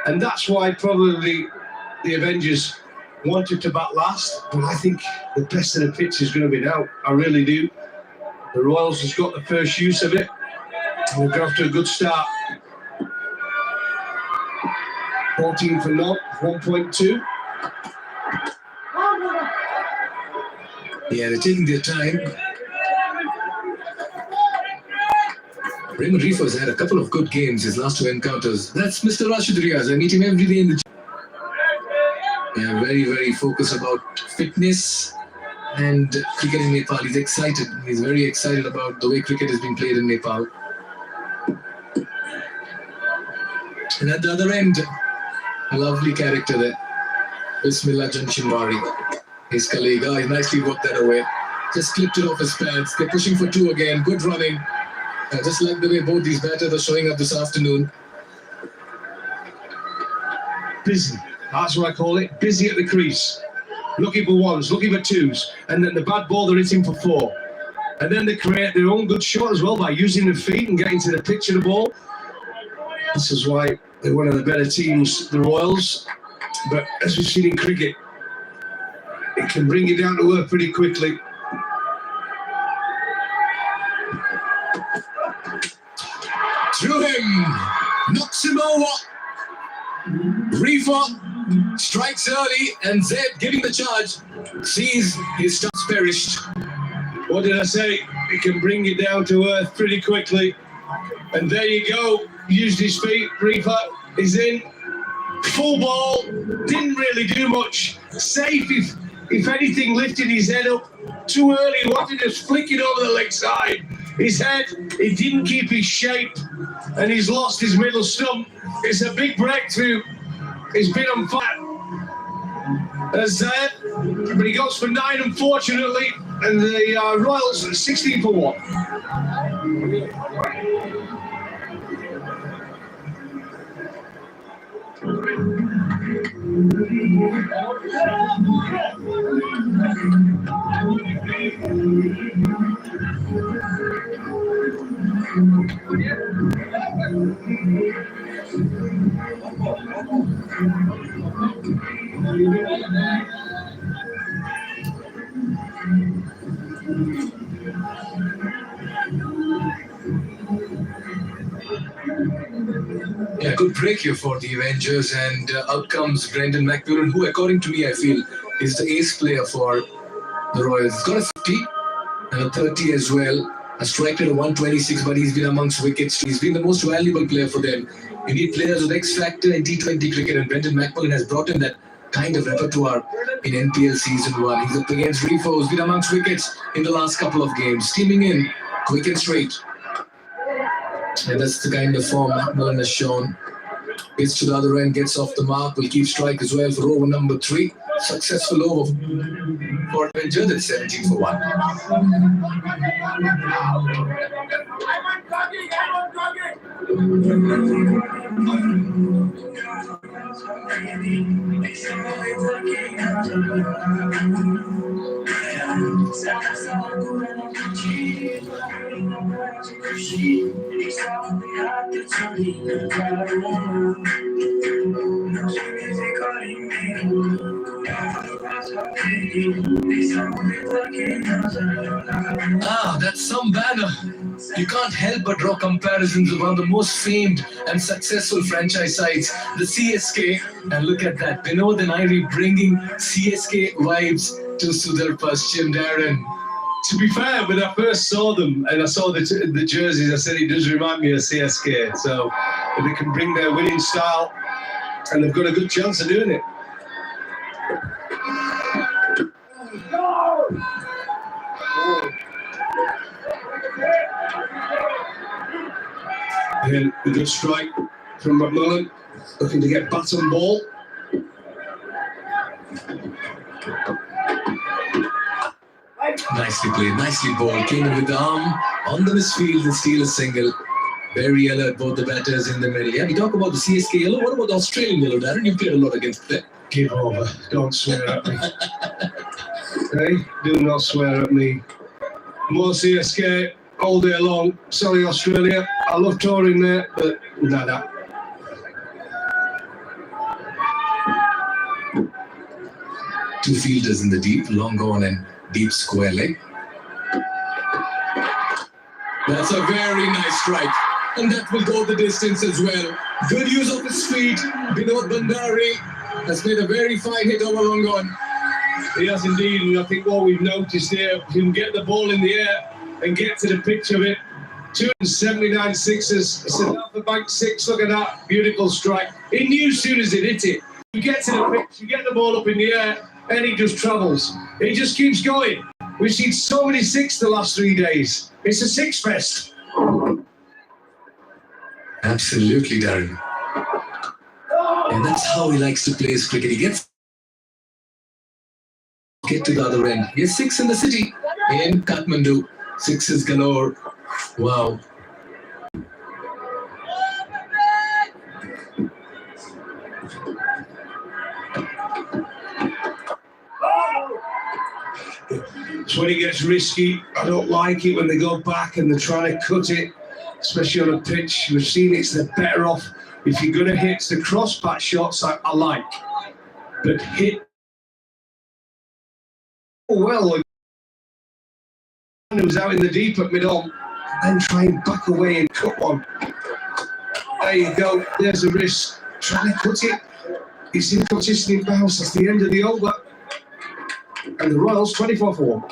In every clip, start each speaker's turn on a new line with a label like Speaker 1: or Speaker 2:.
Speaker 1: And that's why probably the Avengers wanted to bat last. But I think the best of the pitch is going to be now. I really do. The Royals has got the first use of it. And they've got off to a good start. 14 for 0, 1.2.
Speaker 2: Yeah, they're taking their time. Raymond Reefer's had a couple of good games, his last two encounters. That's Mr. Rashid Riaz. I meet him every day in the gym. Yeah, very, very focused about fitness and cricket in Nepal. He's excited. He's very excited about the way cricket is being played in Nepal. And at the other end, a lovely character there. Bismillah Janshinwari. His colleague. He nicely worked that away. Just clipped it off his pads. They're pushing for two again. Good running. Just like the way both these batters are showing up this afternoon.
Speaker 1: Busy. That's what I call it. Busy at the crease. Looking for ones, looking for twos. And then the bad ball, they're hitting for four. And then they create their own good shot as well by using their feet and getting to the pitch of the ball. This is why they're one of the better teams, the Royals. But as we've seen in cricket, it can bring you down to earth pretty quickly.
Speaker 2: Through him, knocks him over. Reefer strikes early, and Zed, giving the charge, sees his stars perished.
Speaker 1: What did I say? It can bring you down to earth pretty quickly. And there you go. Used his feet. Reefer is in. Full ball. Didn't really do much. Safe, if anything, lifted his head up too early. Wanted to flick it over the leg side. His head, he didn't keep his shape, and he's lost his middle stump. It's a big breakthrough. He's been on fire. As Zed, but he goes for 9, unfortunately, and the Royals are 16 for 1.
Speaker 2: Yeah, good break here for the Avengers, and out comes Brendan McMillan, who, according to me, I feel is the ace player for the Royals. He's got a 50 and a 30 as well. A strike rate of 126, but he's been amongst wickets. He's been the most valuable player for them. You need players with X factor in T20 cricket, and Brendan McMillan has brought in that kind of repertoire in NPL Season 1. He's up against Reefer, who's been amongst wickets in the last couple of games. Steaming in, quick and straight. And that's the kind of form McMillan has shown. Gets to the other end, gets off the mark, will keep strike as well for over number 3. Successful over for Avengers. That's 17 for 1. That's some banner. You can't help but draw comparisons with one of the most famed and successful franchise sides, the CSK. And look at that, Vinod and Irie bringing CSK vibes to Sudurpaschim, Darren.
Speaker 1: To be fair, when I first saw them and I saw the jerseys, I said it does remind me of CSK. So if they can bring their winning style, and they've got a good chance of doing it. And a good strike from McMillan, looking to get bat and ball.
Speaker 2: Nicely played, nicely bowled. Came in with the arm on the misfield and steal a single. Very alert, both the batters in the middle. Yeah, we talk about the CSK yellow. What about the Australian yellow, Darren? You played a lot against them.
Speaker 1: Give over. Don't swear at me. Hey, do not swear at me. More CSK all day long. Sorry, Australia. I love touring there, but nada.
Speaker 2: Two fielders in the deep, long on and deep square leg. That's a very nice strike. And that will go the distance as well. Good use of his feet. Vinod Bandari has made a very fine hit over long on.
Speaker 1: He has indeed, and I think what we've noticed here, he can get the ball in the air and get to the pitch of it. 279 sixes. It's an off the bank six. Look at that. Beautiful strike. He knew as soon as it hit it. You get to the pitch, you get the ball up in the air, and he just travels. He just keeps going. We've seen so many six the last 3 days. It's a six fest.
Speaker 2: Absolutely, Darren. And that's how he likes to play his cricket. He gets to the other end. He has six in the city. In Kathmandu. Sixes galore. Wow.
Speaker 1: It's when it gets risky. I don't like it when they go back and they're trying to cut it, especially on a pitch. We've seen it's the better off. If you're going to hit the cross-bat shots, I like. But hit well, who's out in the deep at mid-on, and try and back away and cut one. There you go. There's a risk. Trying to cut it. It's inconsistent bounce. That's the end of the over. And the Royals 24 for 1.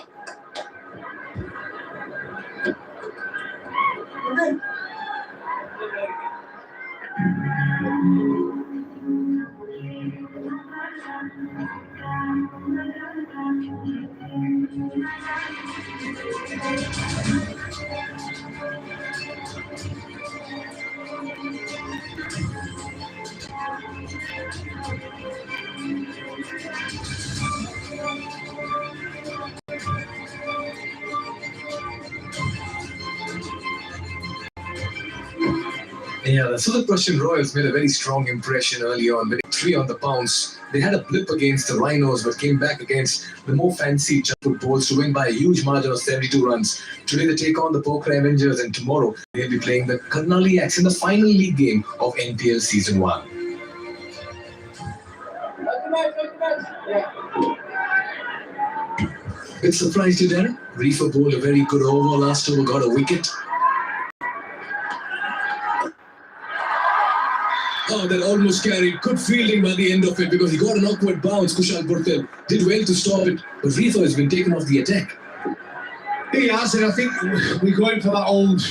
Speaker 2: Yeah, the Sudurpaschim Royals made a very strong impression early on, winning 3 on the bounce. They had a blip against the Rhinos, but came back against the more fancy Jaipur Bulls to win by a huge margin of 72 runs. Today they take on the Pokhara Avengers, and tomorrow they'll be playing the Karnaliaks in the final league game of NPL Season 1. Bit surprised you, Darren? Reefer bowled a very good over last over, got a wicket. Oh, that almost carried. Good fielding by the end of it because he got an awkward bounce. Kushal Purtel did well to stop it, but Reefer has been taken off the attack.
Speaker 1: He has, and I think we're going for that old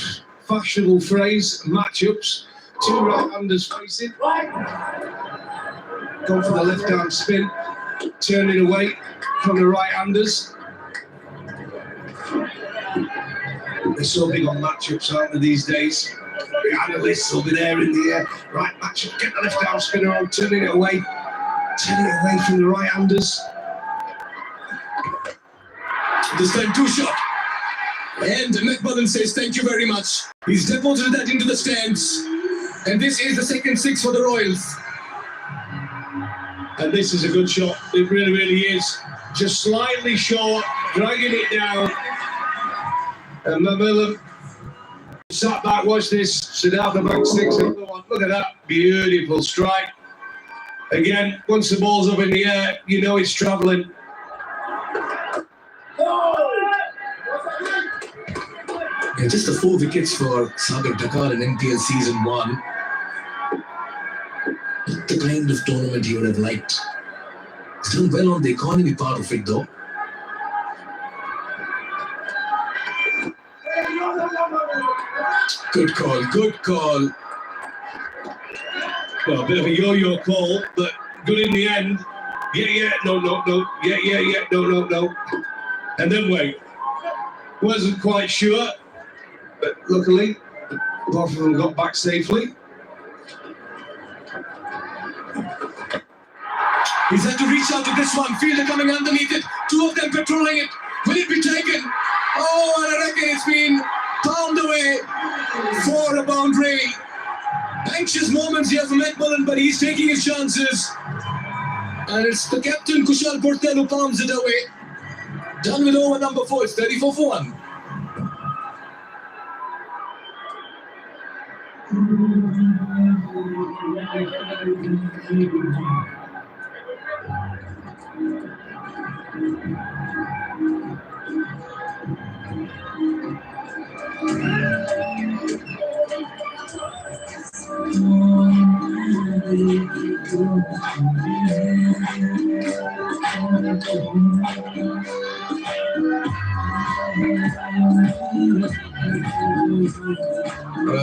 Speaker 1: fashionable phrase, matchups. 2 right-handers facing. Going for the left-arm spin, turning away from the right-handers. They're so big on matchups, aren't they, these days? The analysts will be there in the air. Right matchup, get the left-arm spinner on, turning it away from the right-handers.
Speaker 2: This time 2 shot. And McMullen says thank you very much. He's deposited that into the stands. And this is the second 6 for the Royals.
Speaker 1: And this is a good shot. It really, really is. Just slightly short, dragging it down. And McMullen sat back, watch this. Siddhartha back 6. Look at that. Beautiful strike. Again, once the ball's up in the air, you know it's travelling.
Speaker 2: Yeah, just the 4 wickets for Sagar Dakar in NPL Season 1. Not the kind of tournament he would have liked. He's done well on the economy part of it though. Good call, good call.
Speaker 1: Well, a bit of a yo-yo call, but good in the end. Yeah, no. Yeah, no. And then wait. Wasn't quite sure, but luckily, both of them got back safely.
Speaker 2: He's had to reach out to this one. Fielder coming underneath it. 2 of them patrolling it. Will it be taken? Oh, and I reckon it's been pounded away for a boundary. Anxious moments here for McMullen, but he's taking his chances. And it's the captain, Kushal Purtel, who palms it away. Done with over number 4. It's 34 for 1. Well,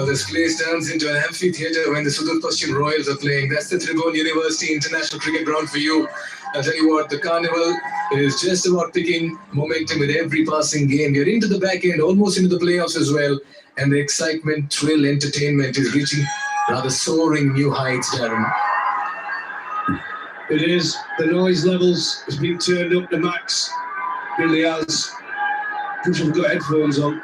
Speaker 2: this place turns into an amphitheater when the Sudurpaschim Royals are playing. That's the Tribhuvan University International Cricket Ground for you. I'll tell you what, the carnival is just about picking momentum with every passing game. We're into the back end, almost into the playoffs as well. And the excitement, thrill, entertainment is reaching rather soaring new heights, Darren.
Speaker 1: It is. The noise levels has been turned up to max. Really has. Wish I've got headphones on.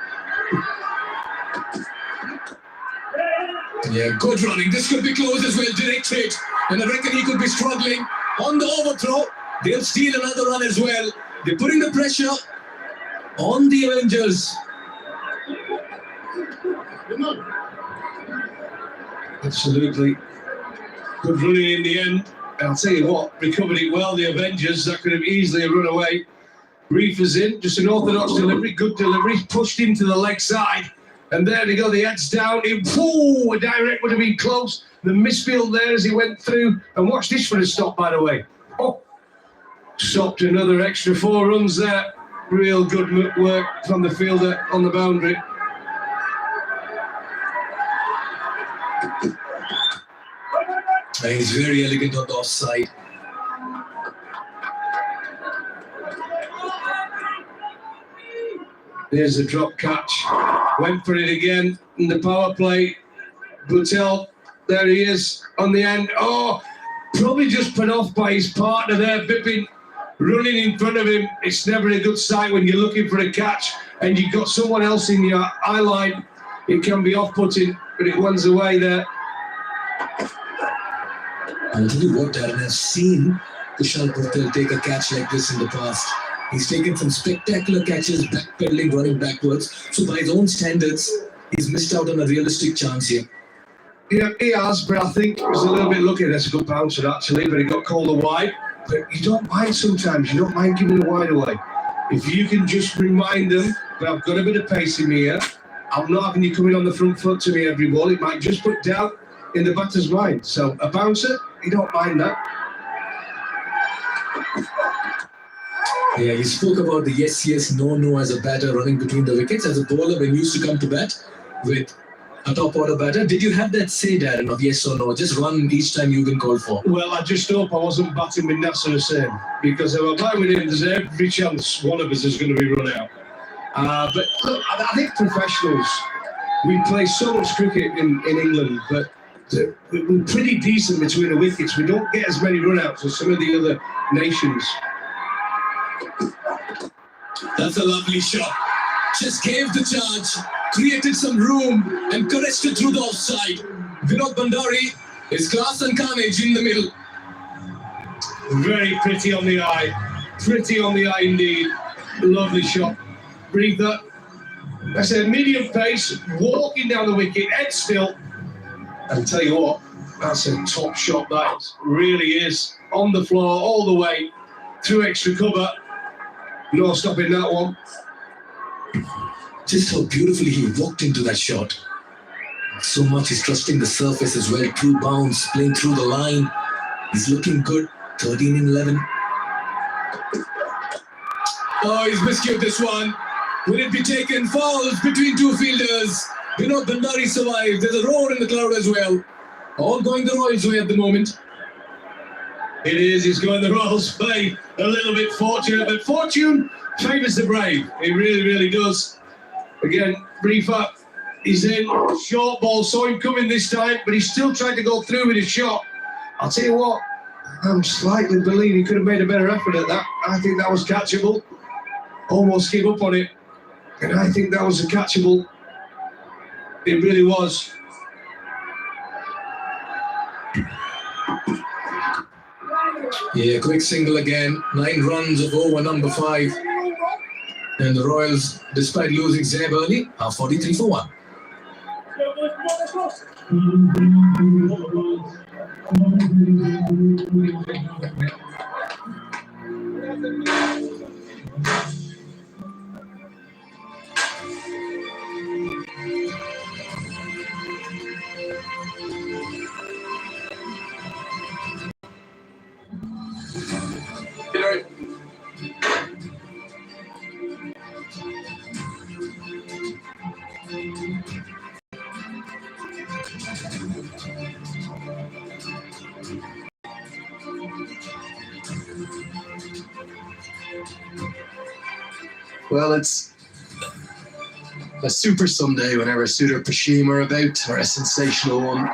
Speaker 2: Yeah, good running. This could be close as well. Direct hit. And I reckon he could be struggling. On the overthrow, they'll steal another run as well. They're putting the pressure on the Avengers.
Speaker 1: Absolutely. Good running in the end. I'll tell you what, recovered it well, the Avengers. That could have easily run away. Reefer's in, just an orthodox delivery, good delivery, pushed into the leg side. And there they go, the head's down. A direct would have been close. The misfield there as he went through. And watch this for a stop, by the way. Oh, stopped another extra 4 runs there. Real good work from the fielder on the boundary.
Speaker 2: He's very elegant on the offside.
Speaker 1: There's the drop catch. Went for it again in the power play. Buttel, there he is on the end. Oh, probably just put off by his partner there, Bippin, running in front of him. It's never a good sight when you're looking for a catch and you've got someone else in your eye line. It can be off-putting, but it runs away there.
Speaker 2: I'll tell you what, Darren, I've seen Kushal Buttel take a catch like this in the past. He's taken some spectacular catches, backpedaling, running backwards. So by his own standards, he's missed out on a realistic chance here.
Speaker 1: Yeah, he has, but I think it was a little bit lucky. That's a good bouncer, actually, but he got called wide. But you don't mind sometimes. You don't mind giving a wide away. If you can just remind them that I've got a bit of pace in me here, I'm not having you coming on the front foot to me every ball. It might just put doubt in the batter's mind. So a bouncer, you don't mind that.
Speaker 2: Yeah, you spoke about the yes, yes, no, no as a batter running between the wickets. As a bowler, when you used to come to bat with a top order batter, did you have that say, Darren, of yes or no? Just run each time you've been called for.
Speaker 1: Well, I just hope I wasn't batting with Nasser Hussain, because if I bat with him, there's every chance one of us is going to be run out. But look, I think professionals, we play so much cricket in England, but we're pretty decent between the wickets. We don't get as many run-outs as some of the other nations.
Speaker 2: That's a lovely shot. Just gave the charge, created some room, and caressed it through the offside. Vinod Bhandari is class and carnage in the middle.
Speaker 1: Very pretty on the eye. Pretty on the eye indeed. Lovely shot. Breather. I said medium pace, walking down the wicket, head still. I'll tell you what, that's a top shot, that really is. On the floor, all the way, through extra cover. No stopping that one.
Speaker 2: Just how beautifully he walked into that shot. So much he's trusting the surface as well. True bounce, playing through the line. He's looking good. 13 in 11. Oh, he's miscued this one. Will it be taken? Falls between two fielders. Vinod Bhandari survived. There's a roar in the crowd as well. All going the Royals' way at the moment.
Speaker 1: It is. He's going the Royals' way. A little bit fortunate, but fortune favours the brave. It really, really does. Again, briefer. He's in. Short ball. Saw him coming this time, but he's still trying to go through with his shot. I'll tell you what. I'm slightly believing he could have made a better effort at that. I think that was catchable. Almost gave up on it. And I think that was a catchable. It really was.
Speaker 2: Yeah, quick single again. 9 runs of over number 5. And the Royals, despite losing Zeb early, are 43 for 1.
Speaker 3: Well, it's a super Sunday whenever Sudurpaschim are about, or a sensational one.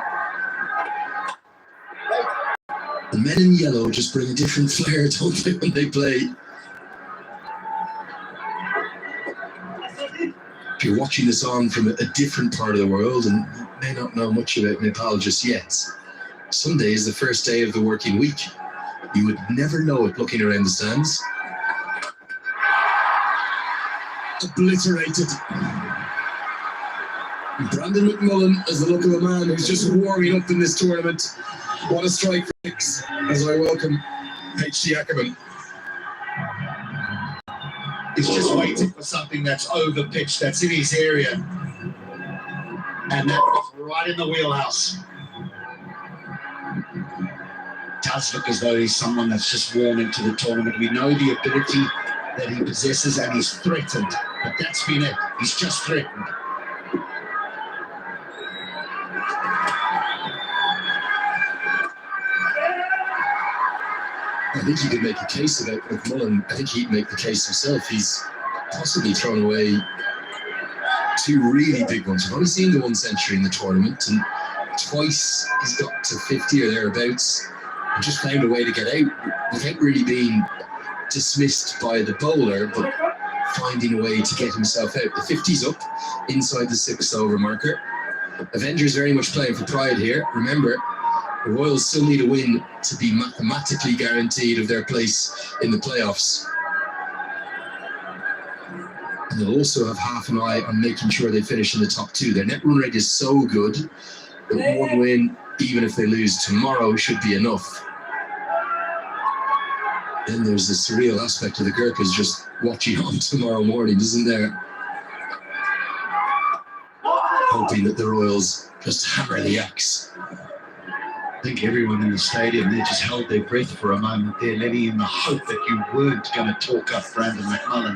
Speaker 3: The men in yellow just bring a different flair, don't they, when they play? If you're watching this on from a different part of the world and may not know much about Nepal just yet, Sunday is the first day of the working week. You would never know it looking around the stands. Obliterated. Brandon McMullen has the look of a man who's just warming up in this tournament. What a strike fix as I welcome H.T. Ackerman.
Speaker 4: He's just waiting for something that's over pitch, that's in his area. And that was right in the wheelhouse. Does look as though he's someone that's just warm into the tournament. We know the ability that he possesses and he's threatened, but that's been it. He's just threatened.
Speaker 3: I think you could make a case about McMullen. I think he'd make the case himself. He's possibly thrown away two really big ones. We've only seen the one century in the tournament, and twice he's got to 50 or thereabouts and just found a way to get out without really being dismissed by the bowler, but finding a way to get himself out. The 50's up inside the 6 over marker. Avengers very much playing for pride here. Remember, the Royals still need a win to be mathematically guaranteed of their place in the playoffs. And they'll also have half an eye on making sure they finish in the top 2. Their net run rate is so good that one win, even if they lose tomorrow, should be enough. Then there's the surreal aspect of the Gurkhas just watching on tomorrow morning, isn't there? Hoping that the Royals just hammer the axe.
Speaker 4: I think everyone in the stadium, they just held their breath for a moment there, letting in the hope that you weren't going to talk up Brandon McMullen.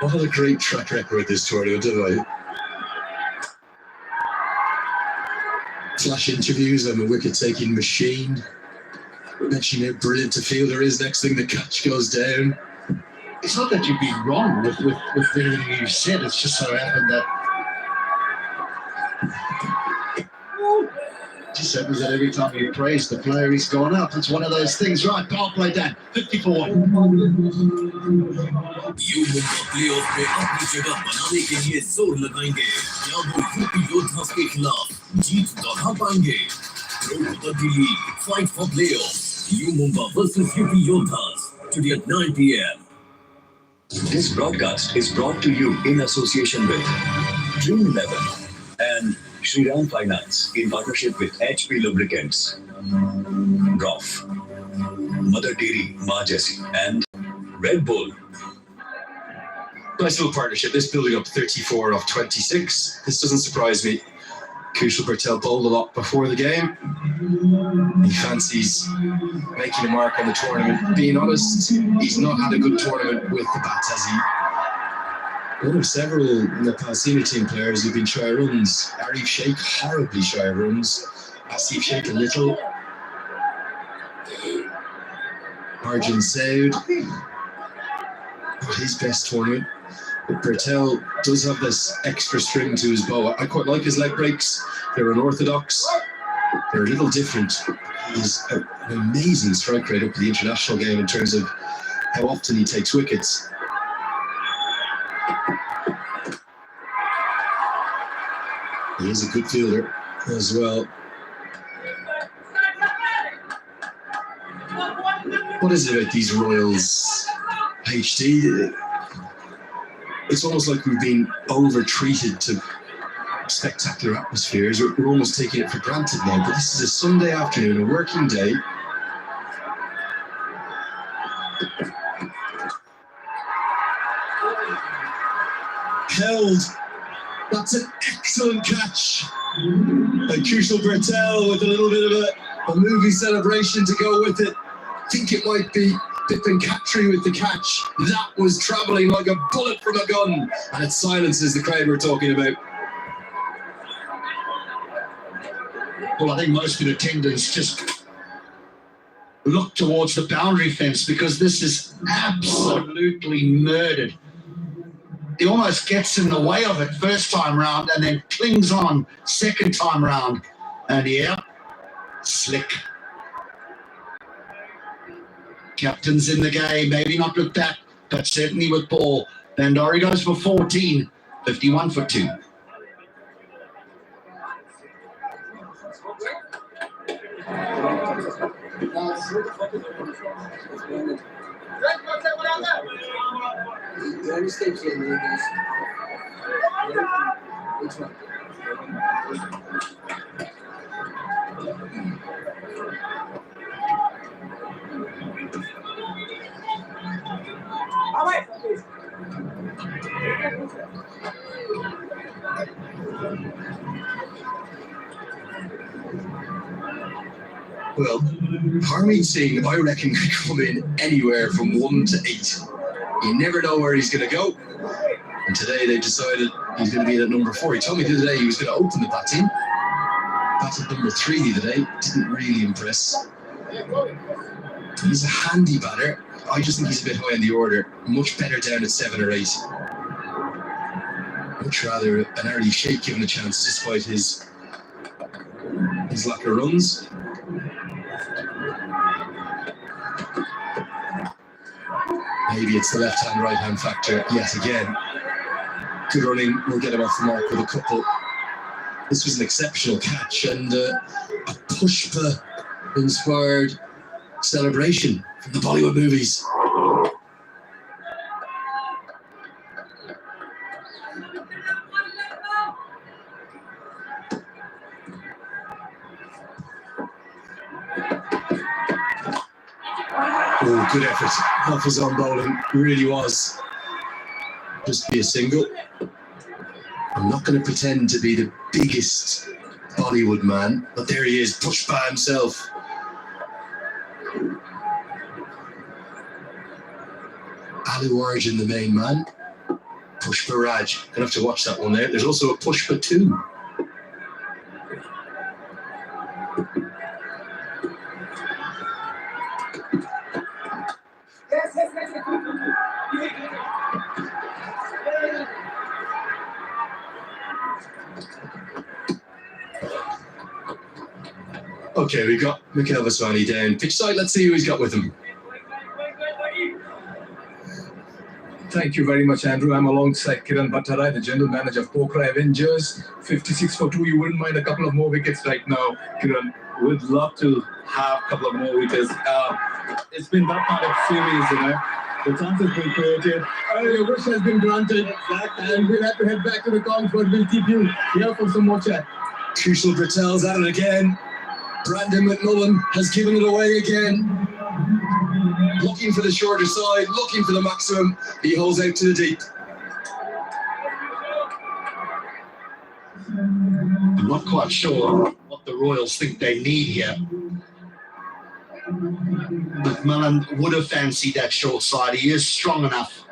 Speaker 3: What a great track record this tournament, have I? Flash interviews, I'm a wicket-taking machine. Mentioning how brilliant a fielder is, next thing the catch goes down.
Speaker 4: It's not that you've been wrong with everything you said, it's just so happened that just happens that every time you praise the player, he's gone up. It's one of those things, right? Power play done. 54.
Speaker 5: Fight for playoffs. Mumbai versus UP Yodhas today at 9 p.m. This broadcast is brought to you in association with Dream 11 and Shriram Finance in partnership with HP Lubricants, Roff, Mother Dairy, Ma Jessie, and Red Bull.
Speaker 3: Nice little partnership. This building up 34 off 26. This doesn't surprise me. Kushal Patel bowled a lot before the game. He fancies making a mark on the tournament. Being honest, he's not had a good tournament with the bat, has he? One of several Nepal senior team players who've been shy of runs. Arif Sheikh, horribly shy of runs. Asif Sheikh, a little. Arjun Saud, not his best tournament. But Patel does have this extra string to his bow. I quite like his leg breaks. They're unorthodox. They're a little different. He's an amazing strike rate up to the international game in terms of how often he takes wickets. He is a good fielder as well. What is it about these Royals, HD? It's almost like we've been over-treated to spectacular atmospheres. We're almost taking it for granted now, but this is a Sunday afternoon, a working day. Held. That's an excellent catch. And Kushal Patel with a little bit of a movie celebration to go with it. I think it might be Bipin Khatri with the catch. That was travelling like a bullet from a gun. And it silences the crowd we're talking about.
Speaker 4: Well, I think most in attendance just look towards the boundary fence because this is absolutely murdered. He almost gets in the way of it first time round and then clings on second time round. And yeah, slick. Captain's in the game, maybe not with that, but certainly with ball. Bandari goes for 14, 51 for 2.
Speaker 3: Well, Harmeet Singh, I reckon, could come in anywhere from 1 to 8. You never know where he's going to go. And today they decided he's going to be at number 4. He told me the other day he was going to open the batting. Batted number 3 the other day. Didn't really impress. He's a handy batter. I just think he's a bit high in the order. Much better down at 7 or 8. Much rather an early shake given a chance despite his lack of runs. Maybe it's the left-hand, right-hand factor yet again. Good running, we'll get him off the mark with a couple. This was an exceptional catch and a Pushpa-inspired celebration from the Bollywood movies. Oh, good effort off his on bowling, really was. Just be a single. I'm not going to pretend to be the biggest Bollywood man, but there he is, Pushpa himself. Alu Arjun, the main man. Pushpa Raj. Gonna have to watch that one there. There's also a Pushpa 2. Okay, we got Mikhail Vaswani down pitch side. Let's see who he's got with him.
Speaker 2: Thank you very much, Andrew. I'm alongside Kiran Bhattarai, the general manager of Pokhara Avengers. 56 for 2. You wouldn't mind a couple of more wickets right now, Kiran?
Speaker 6: We'd love to have a couple of more wickets. It's been that kind of series, you know. The chance has been created.
Speaker 2: Your wish has been granted. And we'll have to head back to the comms, but we'll keep you here for some more chat.
Speaker 3: Kushal Patel's at it again. Brandon McMullen has given it away again. Looking for the shorter side, looking for the maximum. He holds out to the deep.
Speaker 4: I'm not quite sure what the Royals think they need here. McMillan would have fancied that short side. He is strong enough.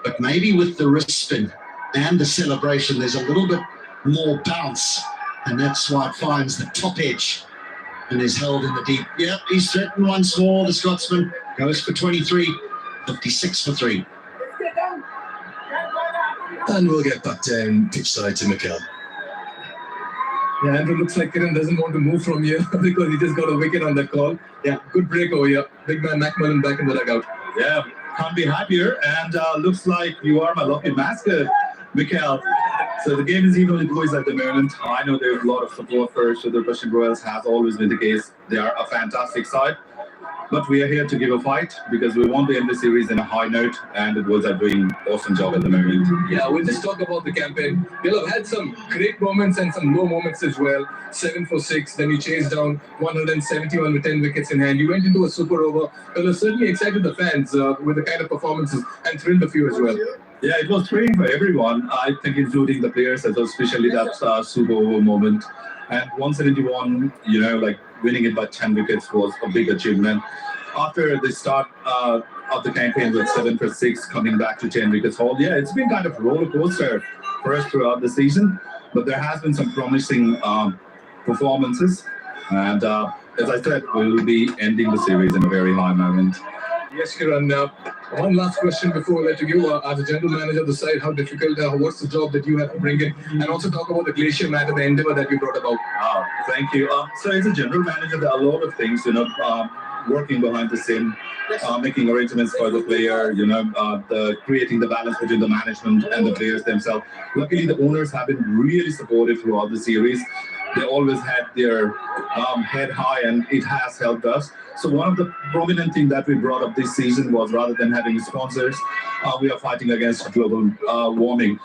Speaker 4: But maybe with the wrist spin and the celebration, there's a little bit more bounce. And that's why it finds the top edge and is held in the deep. Yep, he's threatened once more. The Scotsman goes for 23, 56 for 3.
Speaker 3: And we'll get back down pitch side to Mikhail.
Speaker 2: Yeah, Andrew, looks like Kiran doesn't want to move from here because he just got a wicket on that call. Yeah, good break over here. Big man McMullen back in the dugout.
Speaker 6: Yeah, can't be happier. And looks like you are my lucky mascot, Mikhail. So the game is evenly poised at the moment. I know there's a lot of support for Sudurpaschim Royals, has always been the case. They are a fantastic side. But we are here to give a fight because we want to end the series in a high note, and the Bulls are doing an awesome job at the moment.
Speaker 2: Yeah, we'll just talk about the campaign. You'll have had some great moments and some low moments as well. 7 for 6, then you chased down 171 with 10 wickets in hand. You went into a super over. You'll have certainly excited the fans with the kind of performances and thrilled a few as well.
Speaker 6: Yeah, it was thrilling for everyone, I think, including the players as well, especially that super over moment. And 171, you know, like winning it by 10 wickets was a big achievement. After the start of the campaign with 7 for 6, coming back to 10 wickets haul, yeah, it's been kind of a roller coaster for us throughout the season. But there has been some promising performances. And as I said, we will be ending the series in a very high moment.
Speaker 2: Yes, Kiran. One last question before we let you go. As a general manager of the side, how difficult, what's the job that you have to bring in? And also talk about the Glacier Mat and the endeavor that you brought about.
Speaker 6: Thank you. So as a general manager, there are a lot of things, working behind the scene, making arrangements for the player, creating the balance between the management and the players themselves. Luckily, the owners have been really supportive throughout the series. They always had their head high, and it has helped us. So one of the prominent things that we brought up this season was, rather than having sponsors, we are fighting against global warming.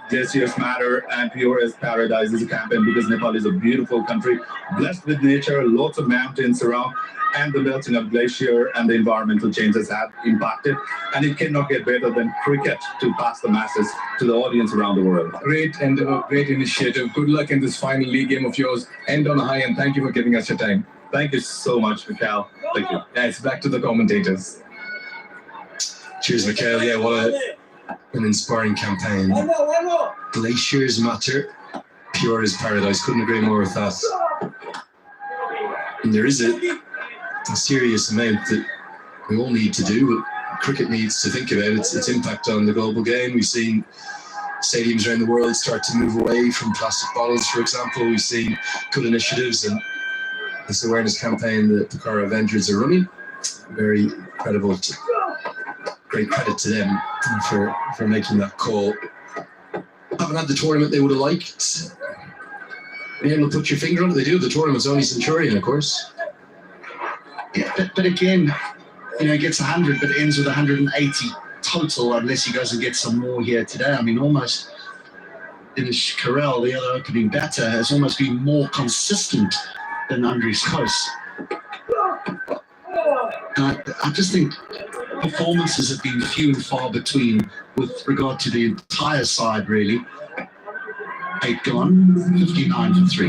Speaker 6: Glaciers matter and Pure as Paradise is a campaign because Nepal is a beautiful country, blessed with nature, lots of mountains around, and the melting of glacier and the environmental changes have impacted. And it cannot get better than cricket to pass the masses to the audience around the world.
Speaker 2: Great endeavor, great initiative. Good luck in this final league game of yours. End on a high, and thank you for giving us your time.
Speaker 6: Thank you so much, Mikhail. Thank you.
Speaker 2: Yeah, it's back to the commentators.
Speaker 3: Cheers, Mikhail. Yeah, what an inspiring campaign. Glaciers matter. Pure as Paradise. Couldn't agree more with that. And there is a serious amount that we all need to do, but cricket needs to think about its impact on the global game. We've seen stadiums around the world start to move away from plastic bottles, for example. We've seen good initiatives, and this awareness campaign that the pokhara Avengers are running, very credible. Great credit to them for making that call. Haven't had the tournament they would have liked. Being able to put your finger on it, they do. The tournament's only Centurion, of course.
Speaker 4: Yeah, but again, he gets 100, but ends with 180 total, unless he goes and gets some more here today. I mean, almost Dinesh Karel, the other opening batter, has almost been more consistent than Andries Kos. I just think performances have been few and far between with regard to the entire side, really. 8 gone, 59 for 3.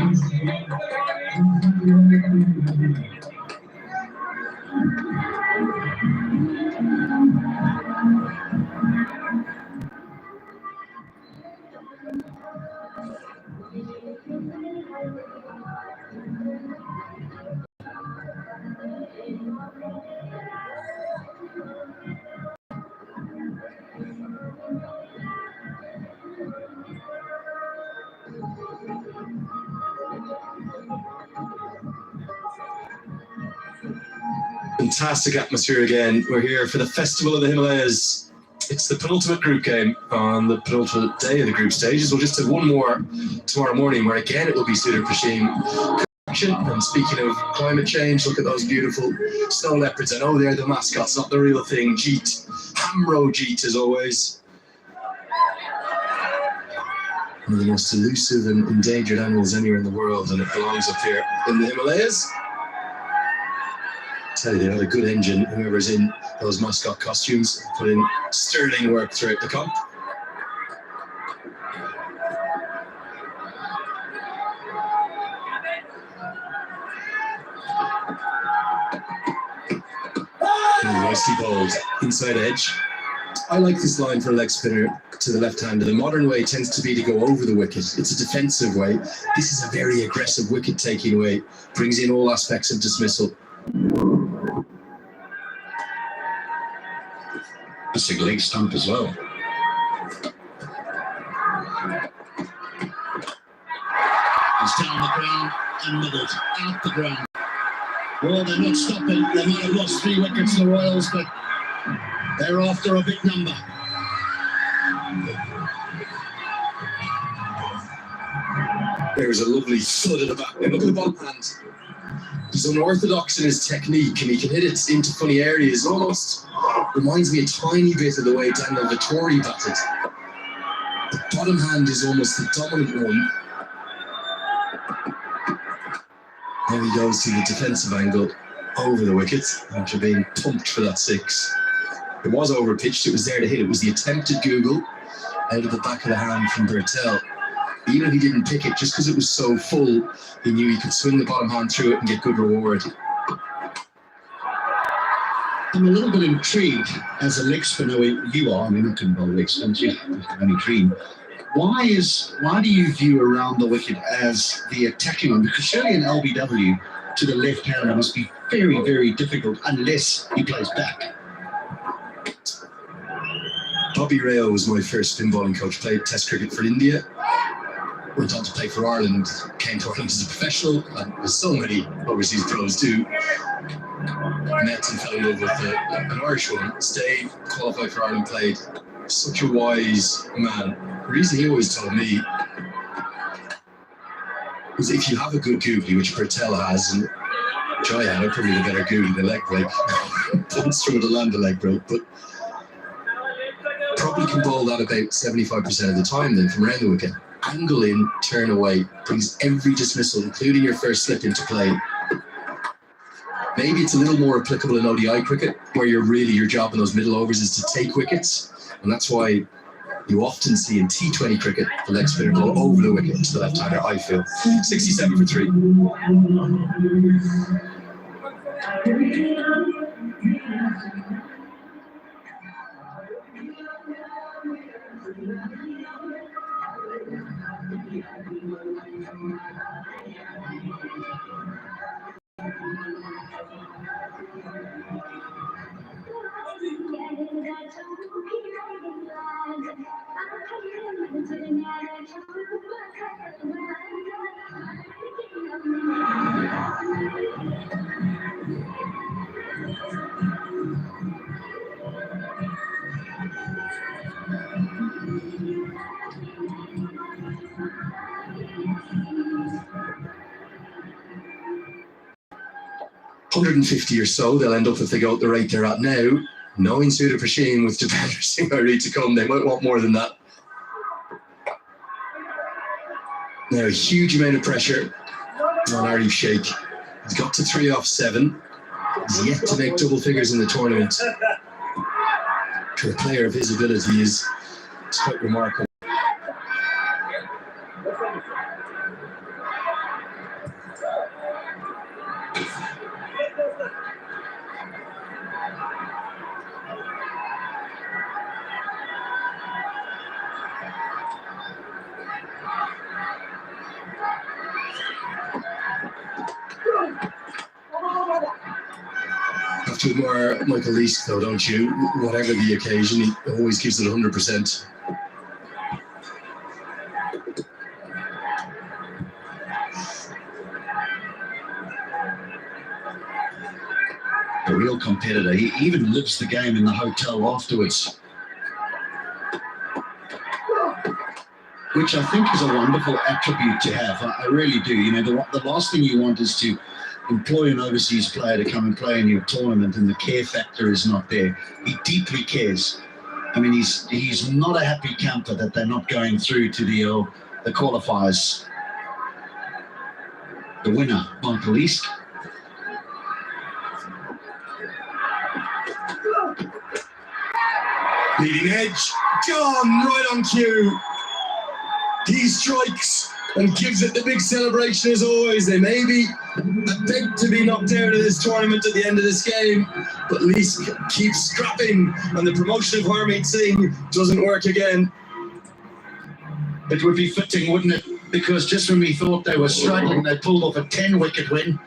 Speaker 3: Fantastic atmosphere again. We're here for the Festival of the Himalayas. It's the penultimate group game on the penultimate day of the group stages. We'll just have one more tomorrow morning, where again it will be Sudurpaschim. And speaking of climate change, look at those beautiful snow leopards. I know they're the mascots, not the real thing. Jeet, Hamro Jeet as always. One of the most elusive and endangered animals anywhere in the world, and it belongs up here in the Himalayas. I tell you, they had a good engine. Whoever's in those mascot costumes put in sterling work throughout the comp. Nicely bowled, inside edge. I like this line for a leg spinner to the left-hander. The modern way tends to be to go over the wicket. It's a defensive way. This is a very aggressive wicket-taking way. Brings in all aspects of dismissal.
Speaker 4: That's a leg stump as well. It's down the ground and middled, out the ground. Well, they're not stopping. They might have lost 3 wickets, the Royals, but they're after a big number.
Speaker 3: There's a lovely thud at the back. Look at the ball hand. He's unorthodox in his technique, and he can hit it into funny areas. Almost reminds me a tiny bit of the way Daniel Vettori batted. The bottom hand is almost the dominant one. There he goes to the defensive angle over the wicket, after being pumped for that 6. It was over pitched, it was there to hit. It was the attempted Google out of the back of the hand from Bertel. Even if he didn't pick it, just because it was so full, he knew he could swing the bottom hand through it and get good reward.
Speaker 4: I'm a little bit intrigued as a leg spinner. You are, I mean, I can bowl leg spinners, you can only dream. why do you view around the wicket as the attacking one? Because surely an LBW to the left hander must be very, very difficult unless he plays back.
Speaker 3: Bobby Rao was my first spin bowling coach. Played Test cricket for India. Went on to play for Ireland. Came to Ireland as a professional. And there's so many overseas pros too. Met and fell in love with an Irish woman. Stayed, qualified for Ireland. Played. Such a wise man. The reason he always told me was if you have a good googly, which Pertel has, and which I had, probably the better googly, the leg break. Didn't struggle to land the leg break, but probably can bowl that about 75% of the time then from around the wicket. Angle in, turn away, brings every dismissal, including your first slip, into play. Maybe it's a little more applicable in ODI cricket, where your job in those middle overs is to take wickets, and that's why you often see in T20 cricket the leg spinner go over the wicket to the left-hander, I feel. 67 for 3. 150 or so they'll end up if they go at the rate they're at now. Knowing Sudurpaschim with Jitendra Singh ready to come, they might want more than that. Now a huge amount of pressure on Arif Sheikh. He's got to 3 off 7. He's yet to make double figures in the tournament. For a player of his ability is quite remarkable. Have to admire Michael Leask though, don't you? Whatever the occasion, he always gives it 100%.
Speaker 4: A real competitor. He even lives the game in the hotel afterwards, which I think is a wonderful attribute to have. I really do. You know, the last thing you want is to employ an overseas player to come and play in your tournament and the care factor is not there. He deeply cares. I mean, he's not a happy camper that they're not going through to the qualifiers. The winner, Michael Leask.
Speaker 3: Leading edge, gone right on cue. He strikes and gives it the big celebration as always. They may be a bit to be knocked out of this tournament at the end of this game, but Leask keeps scrapping, and the promotion of Harmeet Singh doesn't work again.
Speaker 4: It would be fitting, wouldn't it? Because just when we thought they were struggling, they pulled off a 10-wicket win.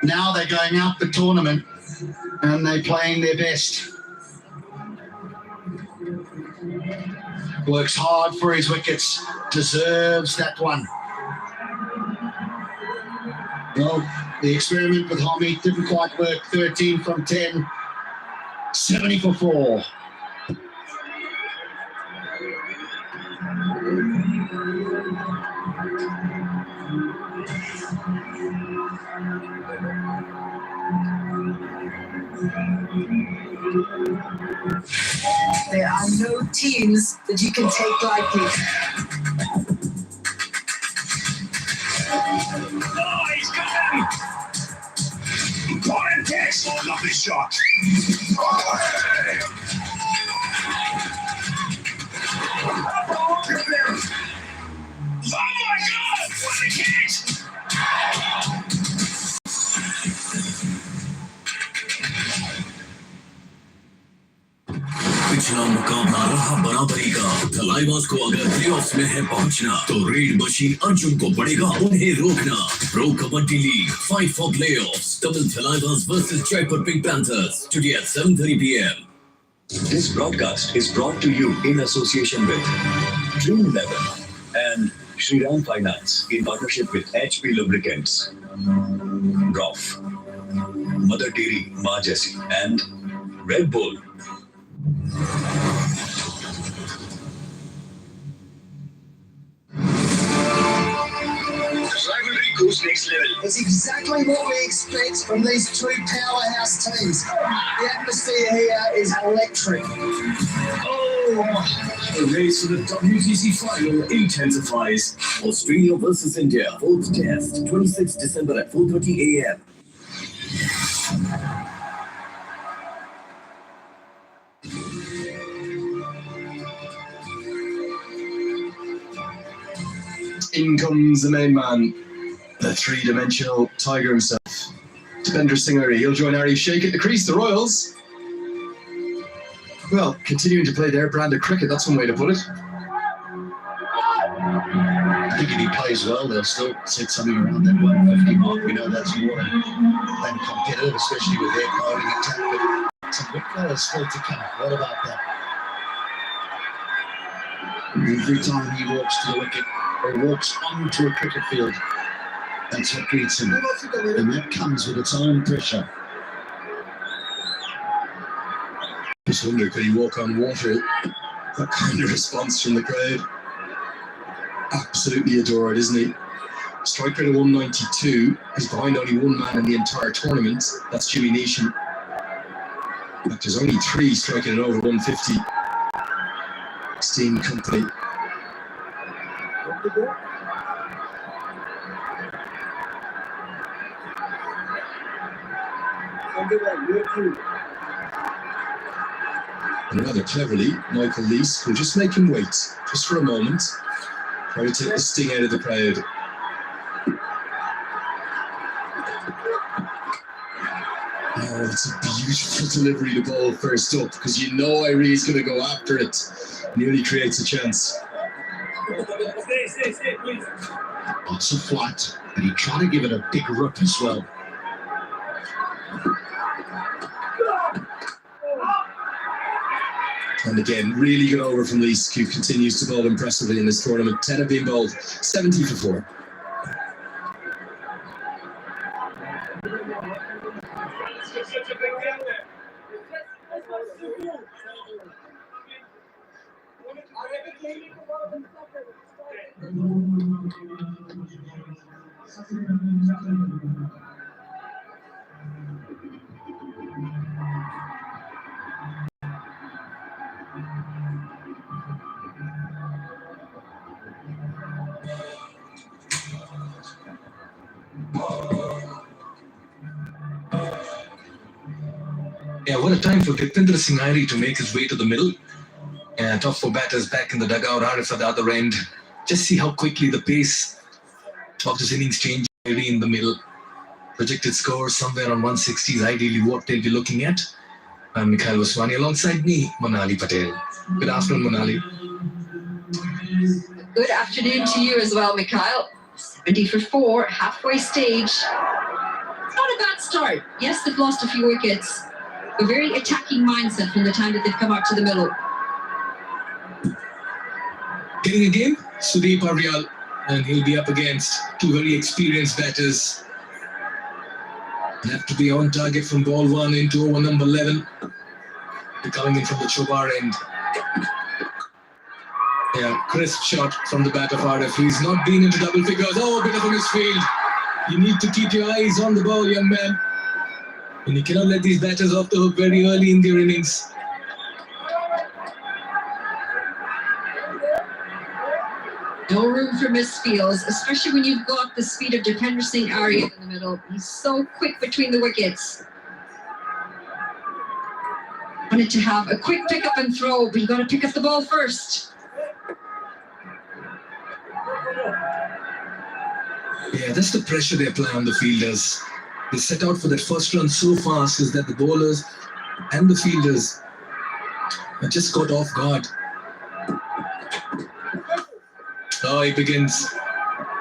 Speaker 4: Now they're going out the tournament and they're playing their best. Works hard for his wickets, deserves that one. Well, the experiment with Harmeet didn't quite work. 13 from 10, 70 for 4.
Speaker 7: There are no teams that you can take lightly.
Speaker 5: Oh, he's got him! Important catch! Oh, lovely shot! Oh, my God! What a catch! पिछला मुकाबला रहा बराबरी का। थलाइवास को अगर playoffs में है पहुंचना तो रेड मशीन अर्जुन को पड़ेगा उन्हें रोकना। Pro kabaddi league fight for playoffs Tamil Thalaivas versus Jaipur Pink Panthers today at 7:30 p.m.
Speaker 8: This broadcast is brought to you in association with Dream 11 and Shriram Finance in partnership with HP Lubricants, Roff, Mother Dairy, Ma Jessie, and Red Bull.
Speaker 5: Rivalry goes next level.
Speaker 9: It's exactly what we expect from these two powerhouse teams. The atmosphere here is electric.
Speaker 5: The race for the WTC final intensifies. Australia versus India, 4th test, 26 December at 4:30 a.m.
Speaker 3: In comes the main man, the three-dimensional tiger himself. Defender Singh, he'll join Ari Sheikh at the crease. The Royals, well, continuing to play their brand of cricket, that's one way to put it.
Speaker 4: I think if he plays well, they'll still set something around that 150 mark. We know that's more than competitive, especially with their bowling attack. But some good players still to come. What about that? Every time he walks to the wicket or walks onto a cricket field, that's what greets him. And that comes with its own pressure.
Speaker 3: Just wonder, could he walk on water? That kind of response from the crowd. Absolutely adored, isn't he? Strike rate of 192. He's behind only one man in the entire tournament. That's Jimmy Neesham. But there's only three striking at over 150. Steen Company. And rather cleverly, Michael Lease will just make him wait, just for a moment. Try to take the sting out of the crowd. Oh, it's a beautiful delivery to ball first up, because you know Irie's going to go after it. Nearly creates a chance.
Speaker 4: Lots of flight, but he tried to give it a big rip as well.
Speaker 3: And again, really good over from Lease, who continues to bowl impressively in this tournament. 10 have been bowled, 70 for 4.
Speaker 2: Yeah, what a time for Dipendra Singh Airi to make his way to the middle. Yeah, tough for batters back in the dugout. Arif at the other end. Just see how quickly the pace of this innings changes. Airi in the middle. Projected score somewhere on 160 is ideally what they'll be looking at. I'm Mikhail Vaswani alongside me, Monali Patel. Good afternoon, Monali.
Speaker 7: Good afternoon to you as well, Mikhail. 70 for 4, halfway stage. It's not a bad start. Yes, they've lost a few wickets. A very attacking mindset from the time that they've come out to the middle.
Speaker 2: Getting a game, Sudeep Aryal, and he'll be up against two very experienced batters. Have to be on target from ball 1 into over number 11. They're coming in from the Chobar end. Yeah, crisp shot from the bat of Arif. He's not been into double figures. Oh, a bit of a misfield. You need to keep your eyes on the ball, young man. And you cannot let these batters off the hook very early in their innings.
Speaker 7: No room for misfields, especially when you've got the speed of Dipendra Singh Aryal in the middle. He's so quick between the wickets. Wanted to have a quick pick up and throw, but you got to pick up the ball first.
Speaker 2: Yeah, that's the pressure they apply on the fielders. They set out for that first run so fast is that the bowlers and the fielders I just got off guard. Oh, he begins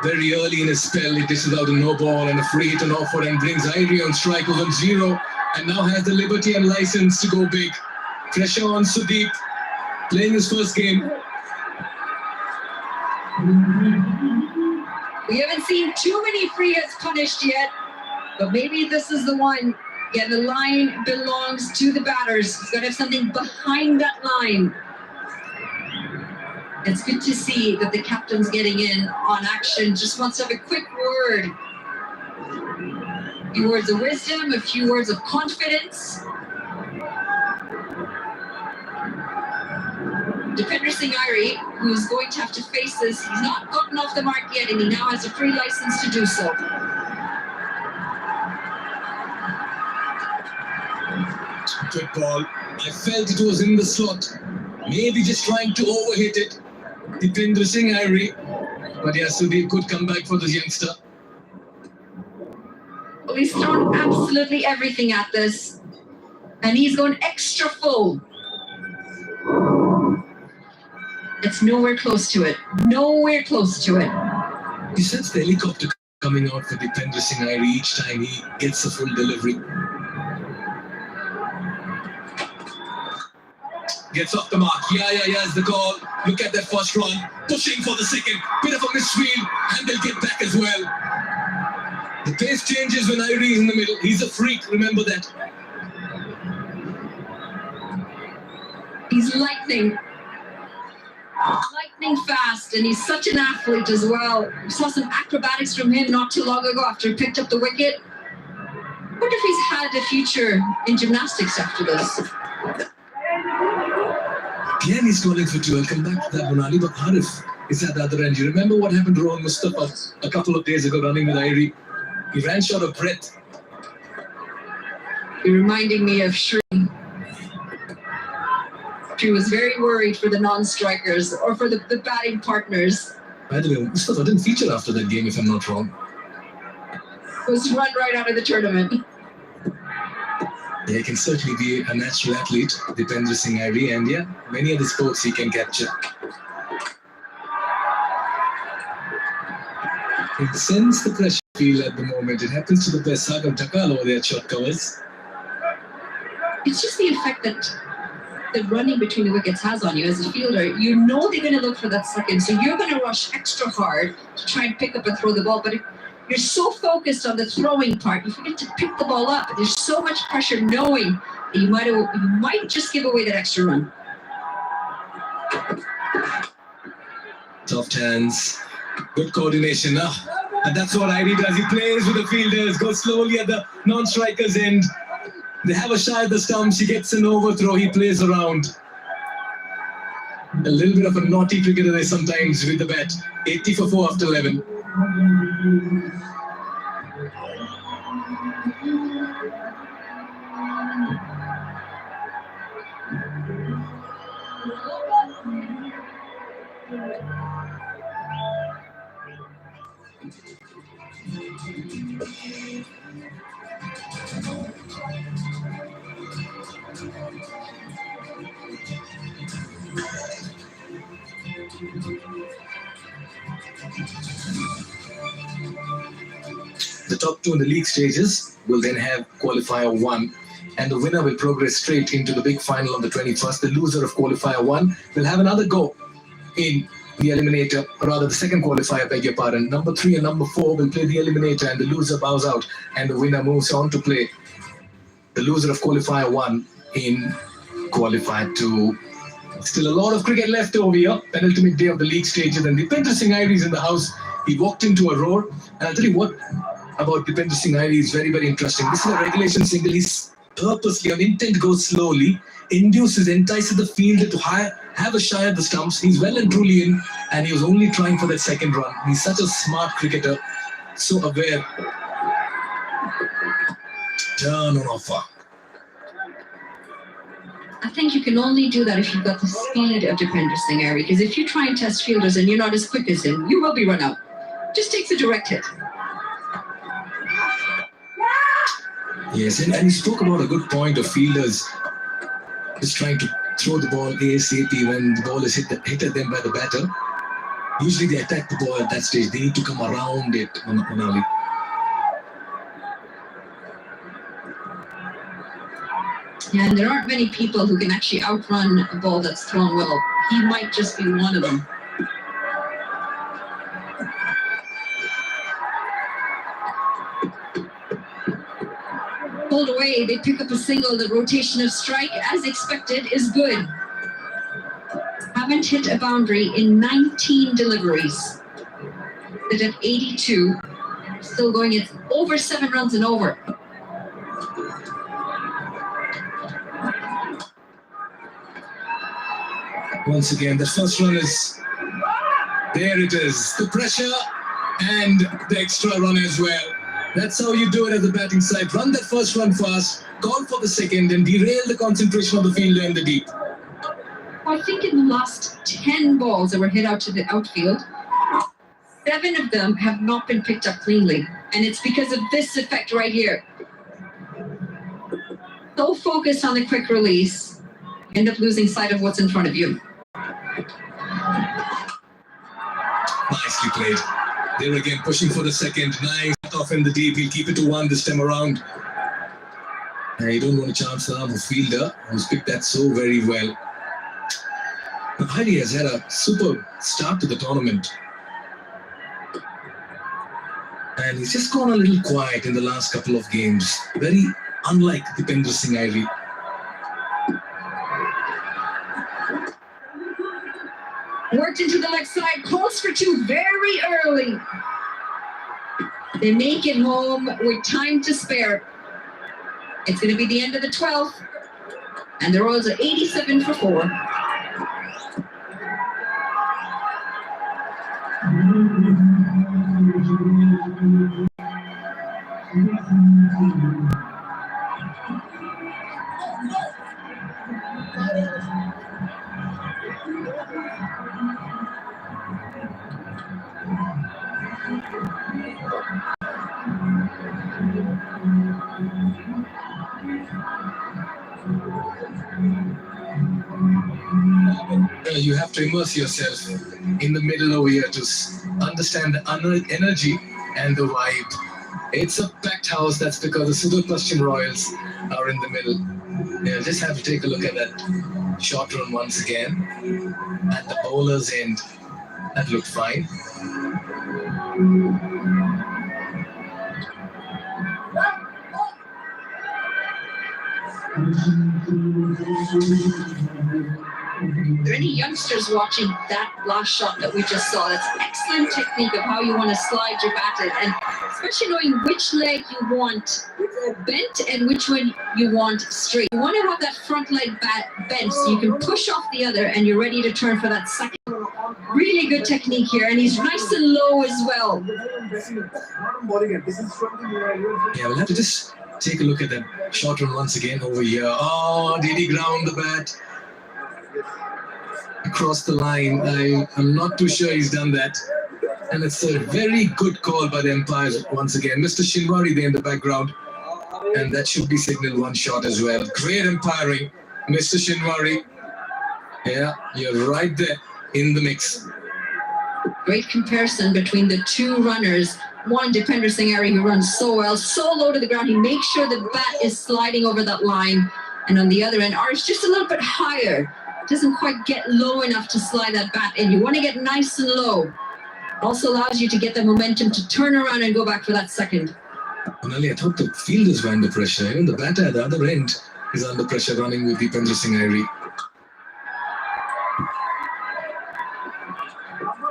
Speaker 2: very early in his spell. He dishes out a no ball and a free hit and offer and brings Irie on strike on 0 and now has the liberty and license to go big. Pressure on Sudeep, playing his first game.
Speaker 7: We haven't seen too many free hits punished yet, but maybe this is the one. Yeah, the line belongs to the batters. He's got to have something behind that line. It's good to see that the captain's getting in on action. Just wants to have a quick word. A few words of wisdom, a few words of confidence. Deepinder Singh Irie, who's going to have to face this, he's not gotten off the mark yet, and he now has a free license to do so.
Speaker 2: Good ball. I felt it was in the slot. Maybe just trying to overhit it. Deepinder Singh Irie. But yeah, Sudeep could come back for this youngster.
Speaker 7: Well, he's thrown absolutely everything at this. And he's going extra full. It's nowhere close to it. Nowhere close to it.
Speaker 2: You sense the helicopter coming out for Deepinder Singh Irie each time he gets a full delivery. Gets off the mark. Yeah, is the call. Look at that first run. Pushing for the second. Bit of a misfield. And they'll get back as well. The pace changes when Irie is in the middle. He's a freak. Remember that.
Speaker 7: He's lightning fast, and he's such an athlete as well. We saw some acrobatics from him not too long ago after he picked up the wicket. I wonder if he's had a future in gymnastics after this.
Speaker 2: Again, he's calling for 2. I'll come back to that, Bonali, but Harif is at the other end. You remember what happened to Rohan Mustafa a couple of days ago running with Irie? He ran short of breath.
Speaker 7: You're reminding me of Shri. She was very worried for the non-strikers or for the batting partners.
Speaker 2: By the way, Mustafa didn't feature after that game, if I'm not wrong.
Speaker 7: Was run right out of the tournament.
Speaker 2: Yeah, he can certainly be a natural athlete, Deepinder Singh Irie, and yeah, many other sports he can capture. He sends the pressure feel at the moment. It happens to the best. Sagar Takal over there at short covers.
Speaker 7: It's just the effect that the running between the wickets has on you as a fielder. You know they're going to look for that second, so you're going to rush extra hard to try and pick up and throw the ball. But if you're so focused on the throwing part, you forget to pick the ball up. There's so much pressure knowing that you might just give away that extra run.
Speaker 2: Soft hands, good coordination. And that's what Irie does. He plays with the fielders, goes slowly at the non-strikers end. They have a shy at the stumps. He gets an overthrow. He plays around. A little bit of a naughty cricketer there sometimes with the bat. 80 for 4 after 11. The top 2 in the league stages will then have qualifier 1, and the winner will progress straight into the big final on the 21st. The loser of qualifier 1 will have another go in the eliminator, or rather the second qualifier, beg your pardon. Number 3 and number 4 will play the eliminator, and the loser bows out, and the winner moves on to play the loser of qualifier 1 in qualifier 2. Still a lot of cricket left over here. Penultimate day of the league stages, and Deepinder Singh Irie is in the house. He walked into a roar, and I'll tell you what about Deepinder Singh Irie is very, very interesting. This is a regulation single. He's purposely on intent, goes slowly, entices the fielder to have a shy at the stumps. He's well and truly in, and he was only trying for that second run. He's such a smart cricketer, so aware. Turn on offer.
Speaker 7: I think you can only do that if you've got the speed of Deepinder Singh Irie, because if you try and test fielders and you're not as quick as him, you will be run out. Just takes a direct hit.
Speaker 2: Yes, and he spoke about a good point of fielders just trying to throw the ball ASAP when the ball is hit at them by the batter. Usually they attack the ball at that stage. They need to come around it, Manali.
Speaker 7: Yeah, and there aren't many people who can actually outrun a ball that's thrown well. He might just be one of them. Pulled away, they pick up a single. The rotation of strike, as expected, is good. Haven't hit a boundary in 19 deliveries. They're at 82. Still going, it's over 7 runs and over.
Speaker 2: Once again, the first run is, there it is, the pressure and the extra run as well. That's how you do it as a batting side. Run that first run fast, call for the second, and derail the concentration of the fielder in the deep.
Speaker 7: I think in the last 10 balls that were hit out to the outfield, 7 of them have not been picked up cleanly. And it's because of this effect right here. So focused on the quick release, end up losing sight of what's in front of you.
Speaker 2: Nicely played. There again, pushing for the second. Nice off in the deep. He'll keep it to 1 this time around. And you don't want to chance the arm of fielder who's picked that so very well. Mahadi has had a superb start to the tournament. And he's just gone a little quiet in the last couple of games. Very unlike Dipendra Singh Airi.
Speaker 7: Worked into the leg side, calls for 2 very early. They make it home with time to spare. It's going to be the end of the 12th, and the Royals are 87 for 4.
Speaker 2: You have to immerse yourself in the middle over here to understand the energy and the vibe. It's a packed house. That's because the Sudurpaschim Royals are in the middle. You just have to take a look at that short run once again. At the bowler's end, that looked fine.
Speaker 7: Are there any youngsters watching that last shot that we just saw? That's excellent technique of how you want to slide your bat in, and especially knowing which leg you want bent and which one you want straight. You want to have that front leg bent so you can push off the other and you're ready to turn for that second. Really good technique here, and he's nice and low as well.
Speaker 2: Yeah, we'll have to just take a look at that short run once again over here. Oh, did he ground the bat across the line? I'm not too sure he's done that. And it's a very good call by the umpires once again. Mr. Shinwari there in the background. And that should be signal 1 shot as well. Great umpiring, Mr. Shinwari. Yeah, you're right there in the mix.
Speaker 7: Great comparison between the 2 runners. One, Dipendra Singh Airi, who runs so well, so low to the ground. He makes sure the bat is sliding over that line. And on the other end, Arsh just a little bit higher. Doesn't quite get low enough to slide that bat in. You want to get nice and low. Also allows you to get the momentum to turn around and go back for that second.
Speaker 2: Only I thought the fielders were under pressure. Even the batter at the other end is under pressure running with Dipendra Singh Airi.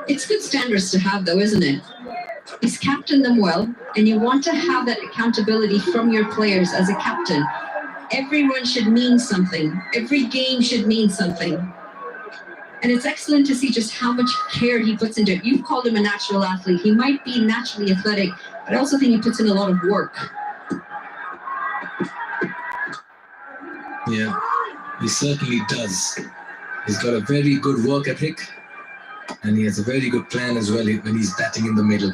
Speaker 7: It's good standards to have though, isn't it? He's captained them well, and you want to have that accountability from your players as a captain. Every run should mean something. Every game should mean something. And it's excellent to see just how much care he puts into it. You've called him a natural athlete. He might be naturally athletic, but I also think he puts in a lot of work.
Speaker 2: Yeah, he certainly does. He's got a very good work ethic, and he has a very good plan as well when he's batting in the middle.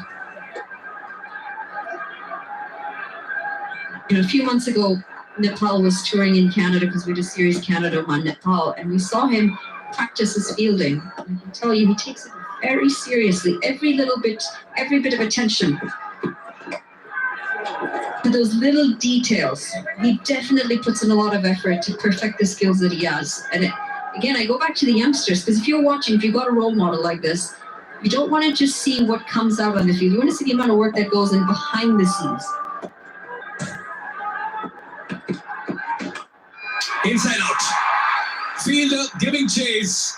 Speaker 7: You know, a few months ago, Nepal was touring in Canada, because we did a series Canada on Nepal, and we saw him practice his fielding. I can tell you, he takes it very seriously. Every bit of attention to those little details. He definitely puts in a lot of effort to perfect the skills that he has. And again, I go back to the youngsters, because if you've got a role model like this, you don't want to just see what comes out on the field. You want to see the amount of work that goes in behind the scenes.
Speaker 2: Inside out. Fielder giving chase.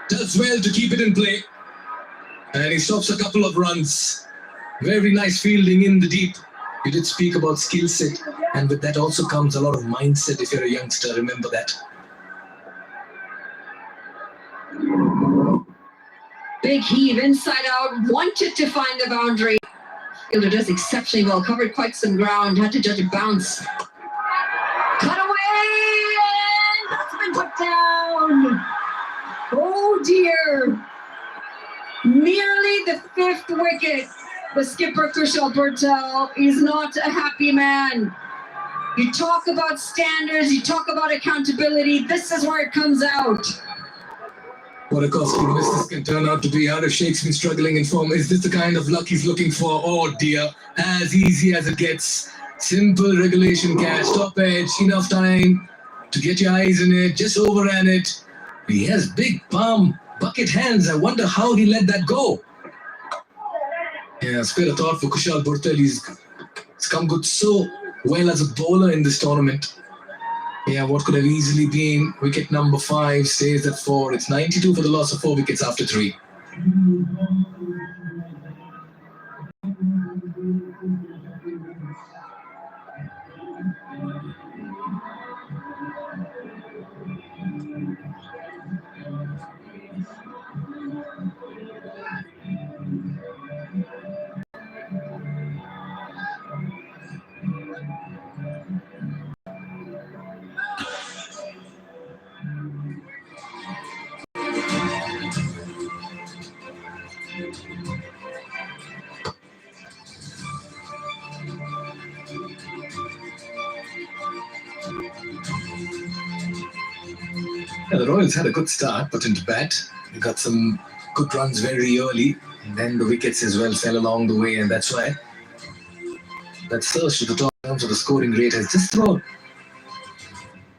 Speaker 2: Does well to keep it in play. And he stops a couple of runs. Very nice fielding in the deep. You did speak about skill set. And with that also comes a lot of mindset if you're a youngster. Remember that.
Speaker 7: Big heave inside out. Wanted to find the boundary. Fielder does exceptionally well. Covered quite some ground. Had to judge a bounce. Cut away, and that's been put down. Oh dear. Nearly the 5th wicket. The skipper, Kushal Burtel, is not a happy man. You talk about standards, you talk about accountability. This is where it comes out.
Speaker 2: What a costly miss this can turn out to be. Arif Sheikh's been struggling in form. Is this the kind of luck he's looking for? Oh dear. As easy as it gets. Simple regulation catch, top edge, enough time to get your eyes in it, just overran it. He has big palm, bucket hands. I wonder how he let that go. Yeah, spare a thought for Kushal Burtel. He's come good so well as a bowler in this tournament. Yeah, what could have easily been wicket number 5 stays at 4. It's 92 for the loss of 4 wickets after 3. Yeah, the Royals had a good start, put into bat. They got some good runs very early, and then the wickets as well fell along the way, and that's why that surge to the top in terms of the scoring rate has just about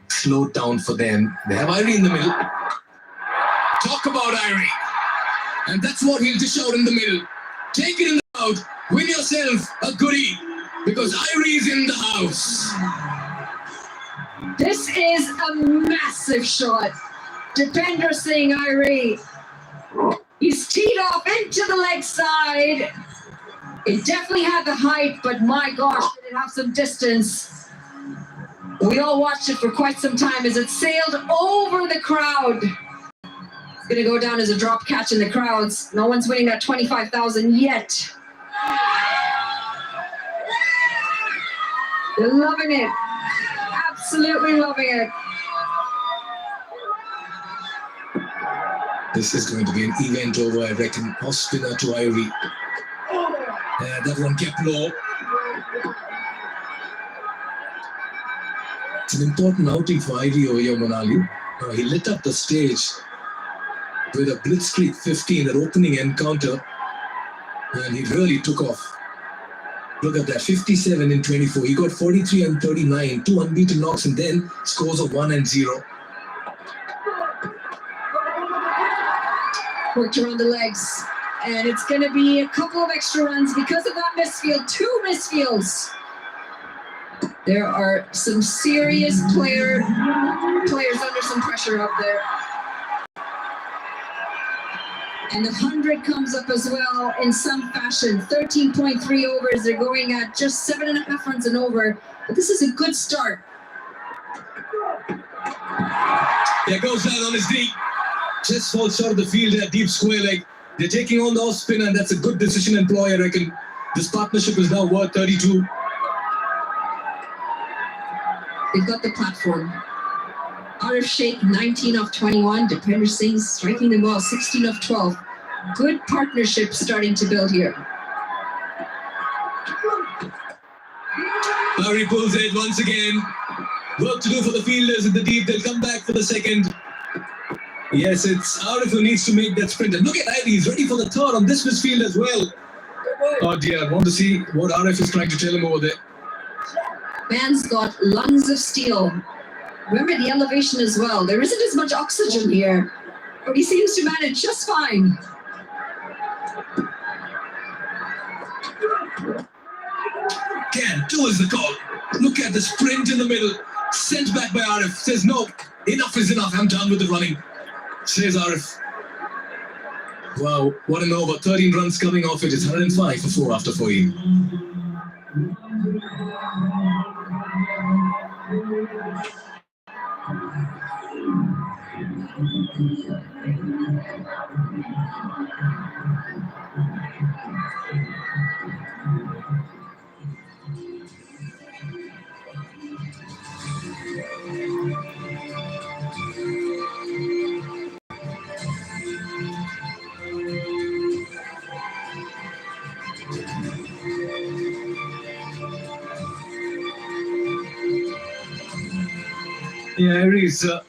Speaker 2: slowed down for them. They have Irie in the middle. Talk about Irie. And that's what he'll dish out in the middle. Take it in the crowd, win yourself a goodie, because Irie is in the house.
Speaker 7: This is a massive shot. Dipender Singh Irie. He's teed off into the leg side. It definitely had the height, but my gosh, did it have some distance. We all watched it for quite some time as it sailed over the crowd. It's going to go down as a drop catch in the crowds. No one's winning that 25,000 yet. They're loving it. Absolutely loving it.
Speaker 2: This is going to be an event over, I reckon. Off spinner to Irie. That one kept low. It's an important outing for Irie over here, Manali. He lit up the stage with a blitzkrieg 15, that opening encounter, and he really took off. Look at that, 57 in 24. He got 43 and 39, 2 unbeaten knocks, and then scores of 1 and 0.
Speaker 7: Worked around the legs, and it's going to be a couple of extra runs because of that misfield. 2 misfields. There are some serious players under some pressure up there. And the 100 comes up as well in some fashion. 13.3 overs. They're going at just 7.5 runs and over. But this is a good start.
Speaker 2: Yeah, goes down on his knee. Just falls short of the field at deep square leg. They're taking on the off spinner, and that's a good decision employ, I reckon. This partnership is now worth 32.
Speaker 7: They've got the platform. Arif Sheikh, 19 of 21. Dipender Singh striking them well, 16 of 12. Good partnership starting to build here.
Speaker 2: A Harry pulls it once again. Work to do for the fielders in the deep. They'll come back for the second. Yes, it's Arif who needs to make that sprint. And look at Ivy, he's ready for the third on this misfield as well. Oh dear, I want to see what Arif is trying to tell him over there.
Speaker 7: Man's got lungs of steel. Remember the elevation as well. There isn't as much oxygen here, but he seems to manage just fine.
Speaker 2: Can do is the call. Look at the sprint in the middle. Sent back by Arif. Says no, enough is enough. I'm done with the running. Says Arif. Wow, what an over. 13 runs coming off it. It's 105 for 4 after 4 innings. Yeah, Harry's a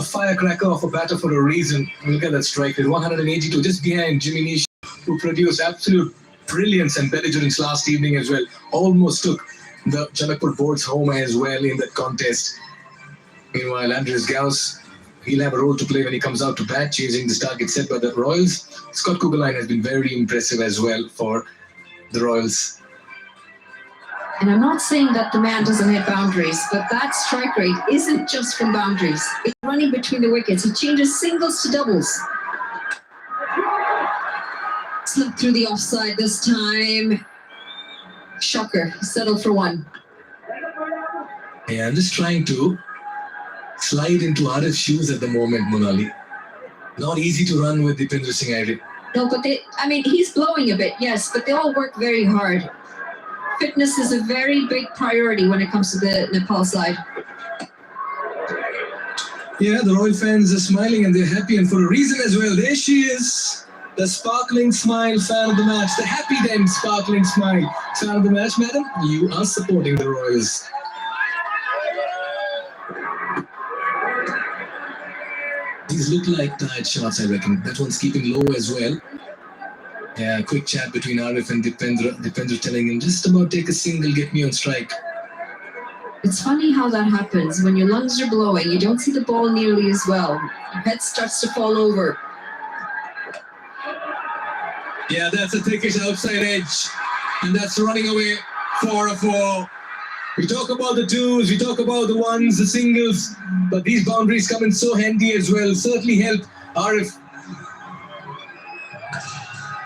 Speaker 2: firecracker of a batter for a reason. Look at that strike rate, 182, just behind Jimmy Nish, who produced absolute brilliance and belligerence last evening as well. Almost took the Janakpur boards home as well in that contest. Meanwhile, Andres Gauss, he'll have a role to play when he comes out to bat, chasing the target set by the Royals. Scott Kuggelein has been very impressive as well for the Royals.
Speaker 7: And I'm not saying that the man doesn't hit boundaries, but that strike rate isn't just from boundaries. It's running between the wickets. He changes singles to doubles. Slipped through the offside this time. Shocker, settled for one.
Speaker 2: Yeah, I'm just trying to slide into Arif's shoes at the moment, Monali. Not easy to run with Dipendra Singh Iyer.
Speaker 7: No, but he's blowing a bit, yes, but they all work very hard. Fitness is a very big priority when it comes to the Nepal side.
Speaker 2: Yeah, the Royal fans are smiling and they're happy, and for a reason as well. There she is, the sparkling smile fan of the match, the happy then sparkling smile fan of the match. Madam, you are supporting the Royals. These look like tired shots, I reckon. That one's keeping low as well. Yeah, quick chat between Arif and Dipendra. Dipendra telling him, just about take a single, get me on strike.
Speaker 7: It's funny how that happens. When your lungs are blowing, you don't see the ball nearly as well. Your head starts to fall over.
Speaker 2: Yeah, that's a thickish outside edge. And that's running away 4-4. We talk about the twos, we talk about the ones, the singles, but these boundaries come in so handy as well. Certainly help Arif.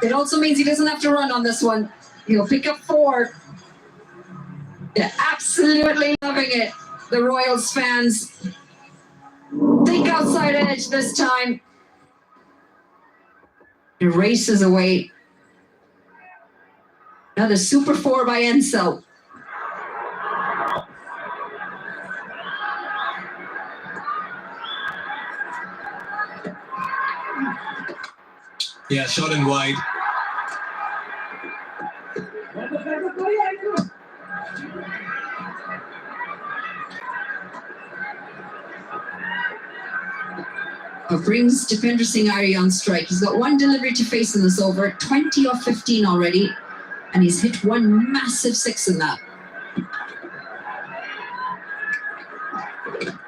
Speaker 7: It also means he doesn't have to run on this one. He'll pick up 4. They're absolutely loving it. The Royals fans. Think outside edge this time. It races away. Another super 4 by Ensel.
Speaker 2: Yeah, short and wide.
Speaker 7: Brings Dipendra Singh Iyer on strike. He's got 1 delivery to face in this over, 20 off 15 already, and he's hit 1 massive 6 in that.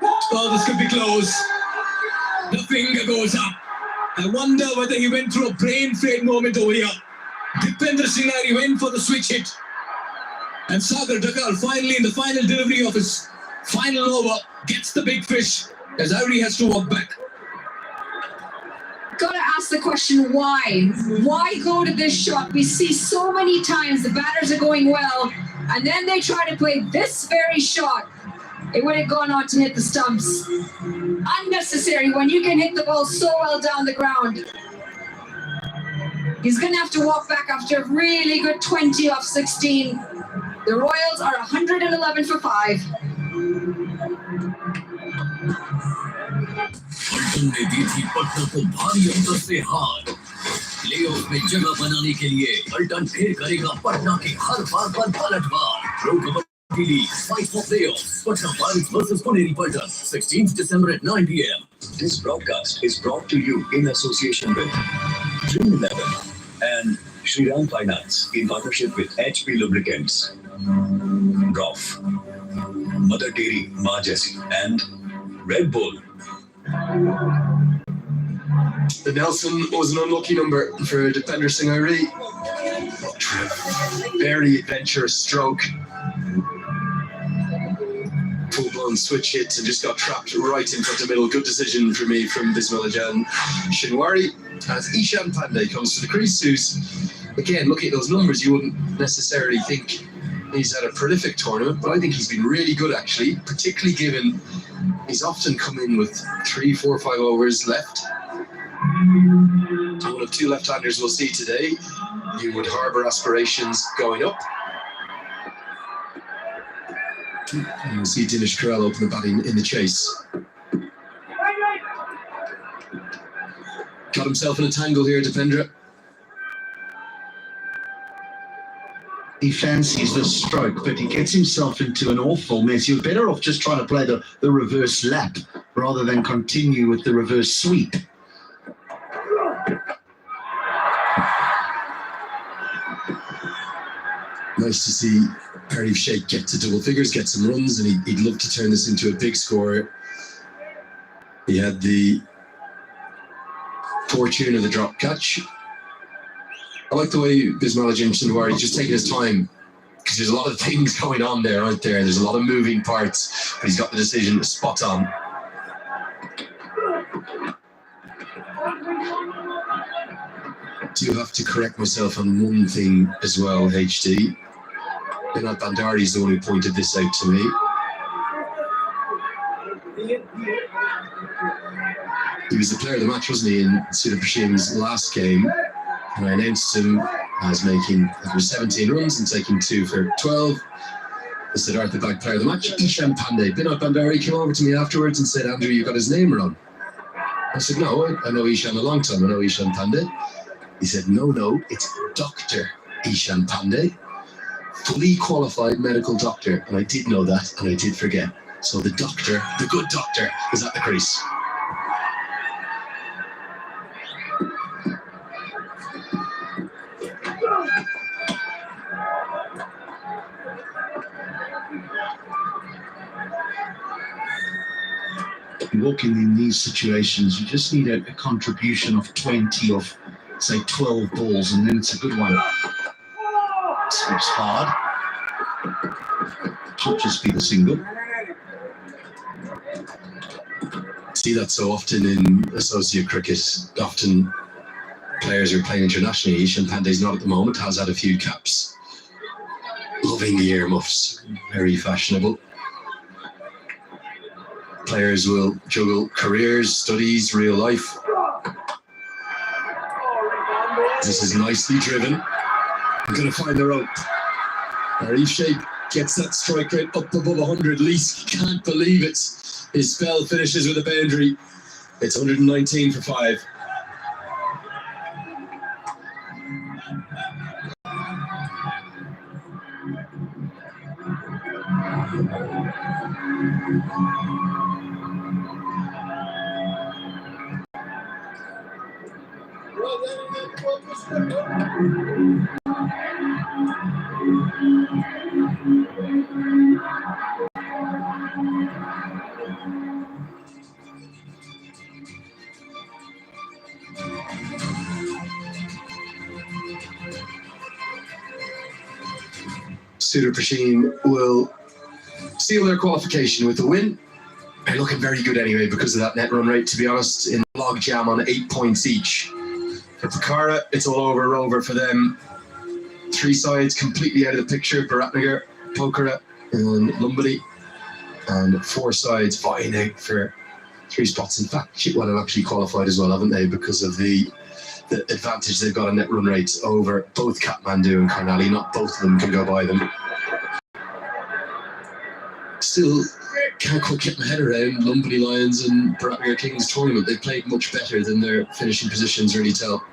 Speaker 2: Oh, this could be close. The finger goes up. I wonder whether he went through a brain fade moment over here. Dipendra Singh Iyer went for the switch hit. And Sagar Dakal finally in the final delivery of his final over gets the big fish as Iyer has to walk back.
Speaker 7: Gotta ask the question, why? Why go to this shot? We see so many times the batters are going well, and then they try to play this very shot. It would have gone on to hit the stumps. Unnecessary when you can hit the ball so well down the ground. He's going to have to walk back after a really good 20 off 16. The Royals are 111 for 5.
Speaker 5: पलटन ने दी थी पटना को भारी अंतर से हार। Playoff में जगह बनाने के लिए पलटन फिर करेगा पटना के हर बार पर पलटवार। League fight for playoffs. Patna Pirates versus Puneri Paltan, 16th December at 9 p.m.
Speaker 8: This broadcast is brought to you in association with Dream 11 and Shriram Finance in partnership with HP Lubricants, Roff, Mother Dairy, Maa Jaisi, and Red Bull.
Speaker 3: The Nelson was an unlucky number for defender Singhari. Very adventurous stroke. Full-blown switch hit and just got trapped right in front of middle. Good decision for me from Bismillah Shinwari. As Ishan Pandey comes to the crease, who's, again, looking at those numbers, you wouldn't necessarily think he's had a prolific tournament, but I think he's been really good, actually, particularly given he's often come in with 3, 4, 5 overs left. One of two left-handers we'll see today. You would harbour aspirations going up. And we'll see Dinesh Karel open the batting in the chase. Got himself in a tangle here, Dipendra.
Speaker 4: He fancies the stroke, but he gets himself into an awful mess. You're better off just trying to play the reverse lap rather than continue with the reverse sweep.
Speaker 3: Nice to see Pardeep Sheikh get to double figures, get some runs, and he'd love to turn this into a big score. He had the fortune of the drop catch. I like the way Bismillah Shinwari just taking his time, because there's a lot of things going on there, aren't there? There's a lot of moving parts, but he's got the decision spot on. I do have to correct myself on one thing as well, HD. Binod Bandari is the one who pointed this out to me. He was the player of the match, wasn't he, in Sudurpaschim's last game? And I announced him as making 17 runs and taking 2 for 12. I said, Arthur Bag player of the match, Ishan Pandey. Binod Bandari came over to me afterwards and said, Andrew, you got his name wrong. I said, no, I know Ishan a long time. I know Ishan Pandey. He said, no, it's Dr. Ishan Pandey, fully qualified medical doctor. And I did know that, and I did forget. So the doctor, the good doctor, is at the crease.
Speaker 4: Walking in these situations, you just need a contribution of 20 of, say, 12 balls, and then it's a good one. Slips hard. Should just be the single.
Speaker 3: See that so often in associate cricket. Often players are playing internationally. Ishan Pandey's not at the moment, has had a few caps. Loving the earmuffs, very fashionable. Players will juggle careers, studies, real life. This is nicely driven. I'm going to find the rope. Pardeep Sheikh gets that strike rate up above 100. Least can't believe it. His spell finishes with a boundary. It's 119 for 5. Sudurpaschim will seal their qualification with a win. They're looking very good anyway because of that net run rate, to be honest, in log jam on 8 points each. For Pokhara, it's all over for them. 3 sides completely out of the picture: Bharatnagar, Pokhara and Lumbini. And 4 sides vying out for 3 spots. In fact, Chitwan have actually qualified as well, haven't they, because of the advantage they've got on net run rates over both Kathmandu and Karnali. Not both of them can go by them. Still can't quite get my head around Lumbini Lions and Bharatnagar Kings tournament. They played much better than their finishing positions really tell.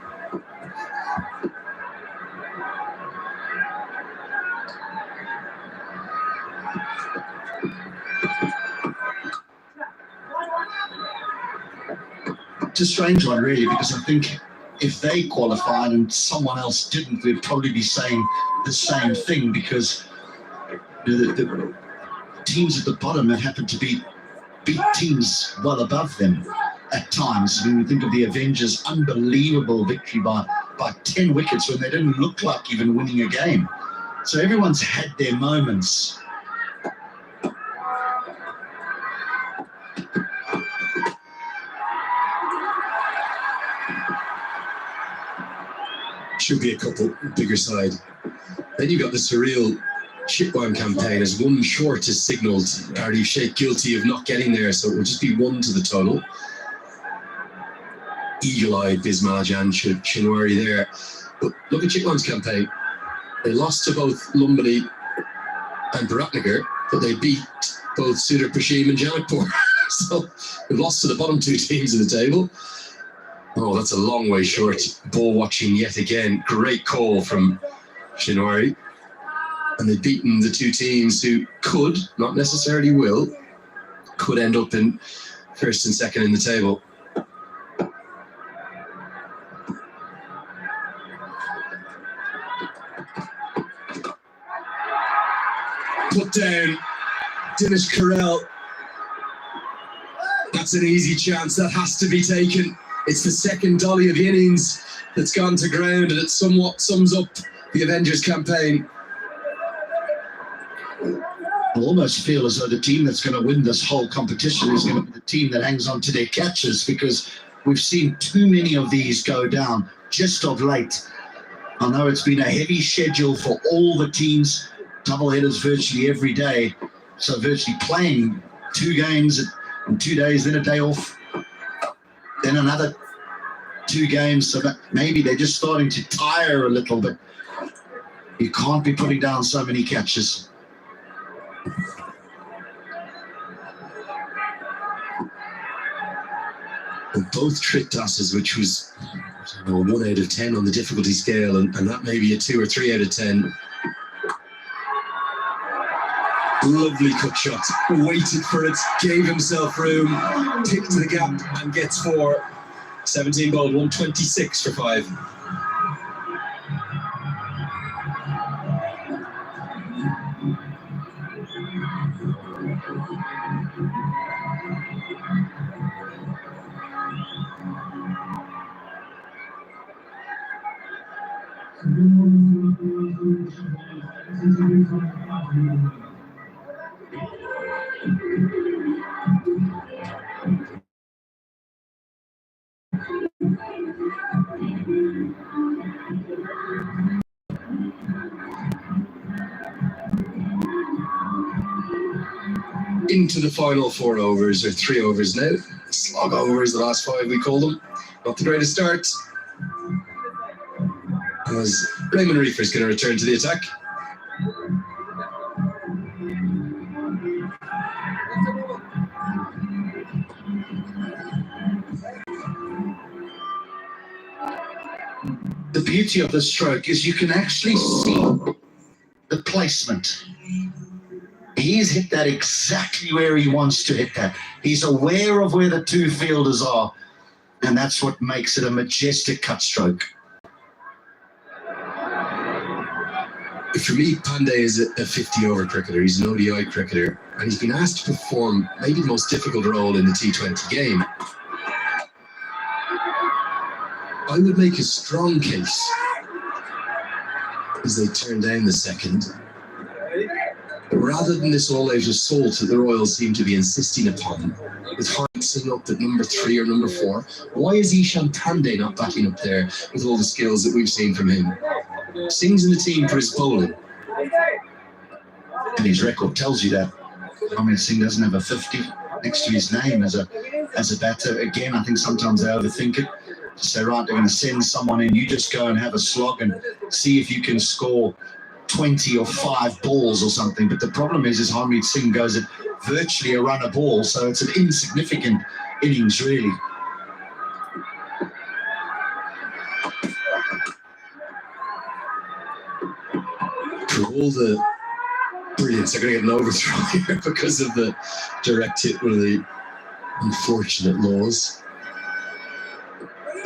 Speaker 4: It's a strange one, really, because I think if they qualified and someone else didn't, we'd probably be saying the same thing, because the teams at the bottom have happened to beat teams well above them at times. When we think of the Avengers' unbelievable victory by 10 wickets when they didn't look like even winning a game. So everyone's had their moments.
Speaker 3: Should be a couple bigger side. Then you got the surreal Chipwine campaign as one short is signalled. Arif Sheikh guilty of not getting there, so it will just be one to the total. Eagle-eyed Bismillah Shinwari there. But look at Chipwine's campaign. They lost to both Lumbini and Bharatnagar, but they beat both Sudurpaschim and Janakpur. So they've lost to the bottom two teams of the table. Oh, that's a long way short. Ball watching yet again. Great call from Shinwari. And they've beaten the two teams who could, not necessarily will, could end up in first and second in the table. Put down Dinesh Karel. That's an easy chance. That has to be taken. It's the second dolly of the innings that's gone to ground, and it somewhat sums up the Avengers campaign.
Speaker 4: I almost feel as though the team that's going to win this whole competition is going to be the team that hangs on to their catches, because we've seen too many of these go down just of late. I know it's been a heavy schedule for all the teams, double headers virtually every day, so virtually playing 2 games in 2 days, then a day off, then another 2 games. So maybe they're just starting to tire a little bit. You can't be putting down so many catches.
Speaker 3: And both trick tosses, which was 1 out of 10 on the difficulty scale, and that may be a 2 or 3 out of 10. Lovely cut shot, waited for it, gave himself room, picked the gap and gets 4. 17 bowled, 126 for 5. Into the final 4 overs, or 3 overs now. Slog overs, the last 5 we call them. Not the greatest start. As Raymond Reefer's going to return to the attack.
Speaker 4: The beauty of the stroke is you can actually see the placement. He's hit that exactly where he wants to hit that. He's aware of where the 2 fielders are, and that's what makes it a majestic cut stroke.
Speaker 3: For me, Pandey is a 50-over cricketer. He's an ODI cricketer, and he's been asked to perform maybe the most difficult role in the T20 game. I would make a strong case as they turn down the second. But rather than this all-out assault that the Royals seem to be insisting upon, with Harnessing up at number 3 or number 4, why is Ishan Pandey not backing up there with all the skills that we've seen from him? Singh's in the team for his bowling.
Speaker 4: And his record tells you that. I mean, Singh doesn't have a 50 next to his name as a batter. Again, I think sometimes they overthink it. To say, right, they're going to send someone in, you just go and have a slog and see if you can score 20 or 5 balls or something. But the problem is Harmeet Singh goes at virtually a run a ball, so it's an insignificant innings, really.
Speaker 3: For all the brilliance, they're going to get an overthrow here because of the direct hit, one of the unfortunate laws.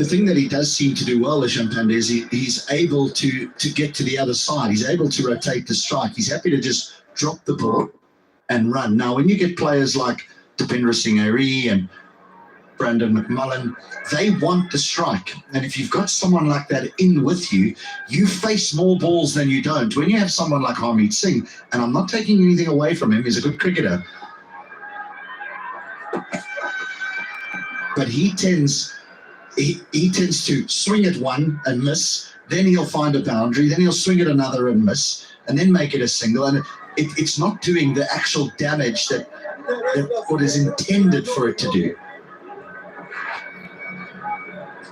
Speaker 4: the thing that he does seem to do well, Champagne, is he's able to get to the other side. He's able to rotate the strike. He's happy to just drop the ball and run. Now, when you get players like Dipendra Singh Ari and Brandon McMullen, they want the strike. And if you've got someone like that in with you, you face more balls than you don't. When you have someone like Harmeet Singh, and I'm not taking anything away from him, he's a good cricketer, but he tends to swing at one and miss, then he'll find a boundary, then he'll swing at another and miss, and then make it a single. And it's not doing the actual damage that what is intended for it to do.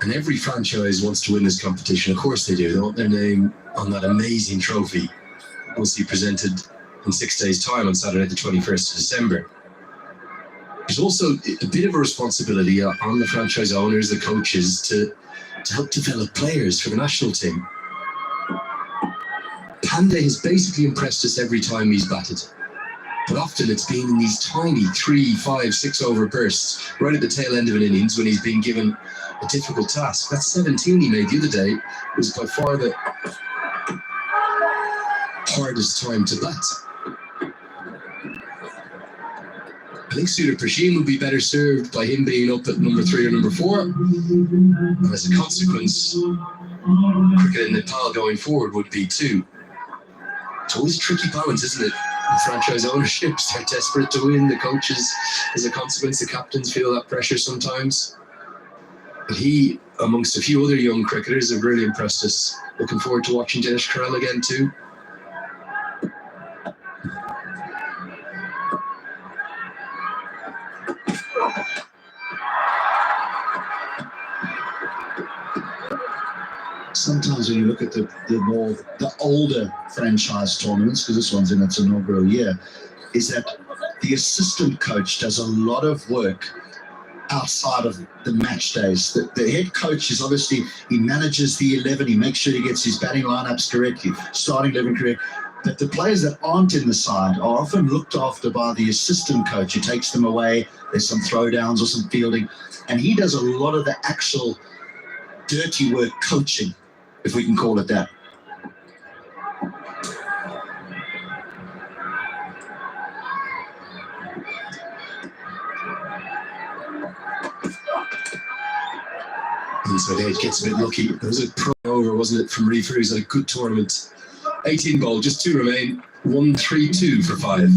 Speaker 3: And every franchise wants to win this competition. Of course they do. They want their name on that amazing trophy. We'll see presented in 6 days' time on Saturday, the 21st of December. There's also a bit of a responsibility on the franchise owners, the coaches, to help develop players for the national team. Pandey has basically impressed us every time he's batted. But often it's been in these tiny 3, 5, 6 over bursts, right at the tail end of an innings when he's been given a difficult task. That 17 he made the other day was by far the hardest time to bat. I think Sudurpaschim would be better served by him being up at number 3 or number 4. And as a consequence, cricket in Nepal going forward would be too. It's always a tricky balance, isn't it? The franchise ownerships are desperate to win. The coaches, as a consequence, the captains feel that pressure sometimes. But he, amongst a few other young cricketers, have really impressed us. Looking forward to watching Dinesh Karel again too.
Speaker 4: Sometimes when you look at the older franchise tournaments, because this one's in its inaugural year, is that the assistant coach does a lot of work outside of the match days. The head coach is obviously, he manages the 11, he makes sure he gets his batting lineups correct, starting 11 correct. But the players that aren't in the side are often looked after by the assistant coach who takes them away. There's some throwdowns or some fielding, and he does a lot of the actual dirty work coaching, if we can call it that.
Speaker 3: And so Dave gets a bit lucky. It was a pro over, wasn't it, from Reefer? He's had a good tournament. 18 ball, just 2 remain. 1-3-2 for 5.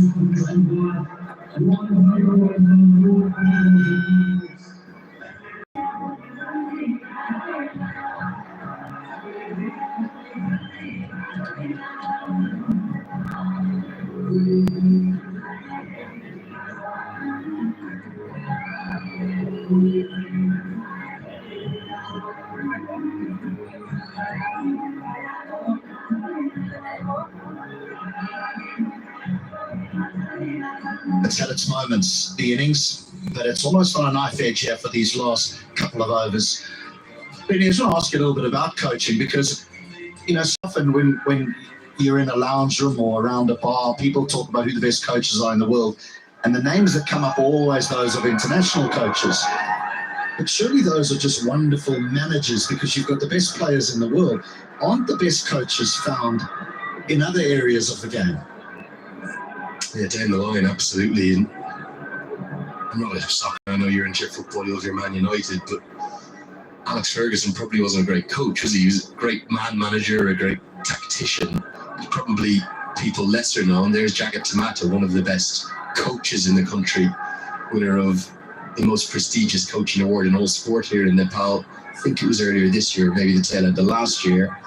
Speaker 4: It's had its moments, the innings, but it's almost on a knife edge here for these last couple of overs. But I just want to ask you a little bit about coaching, because, you know, often when you're in a lounge room or around a bar, people talk about who the best coaches are in the world, and the names that come up are always those of international coaches. But surely those are just wonderful managers, because you've got the best players in the world. Aren't the best coaches found in other areas of the game?
Speaker 3: Yeah, down the line, absolutely. And I'm not a soccer. I know you're into football, you love your Man United, but Alex Ferguson probably wasn't a great coach, was he? He was a great man manager, a great tactician. He's probably people lesser known. There's Jagat Tamata, one of the best coaches in the country, winner of the most prestigious coaching award in all sport here in Nepal. I think it was earlier this year, maybe the tail end of last year.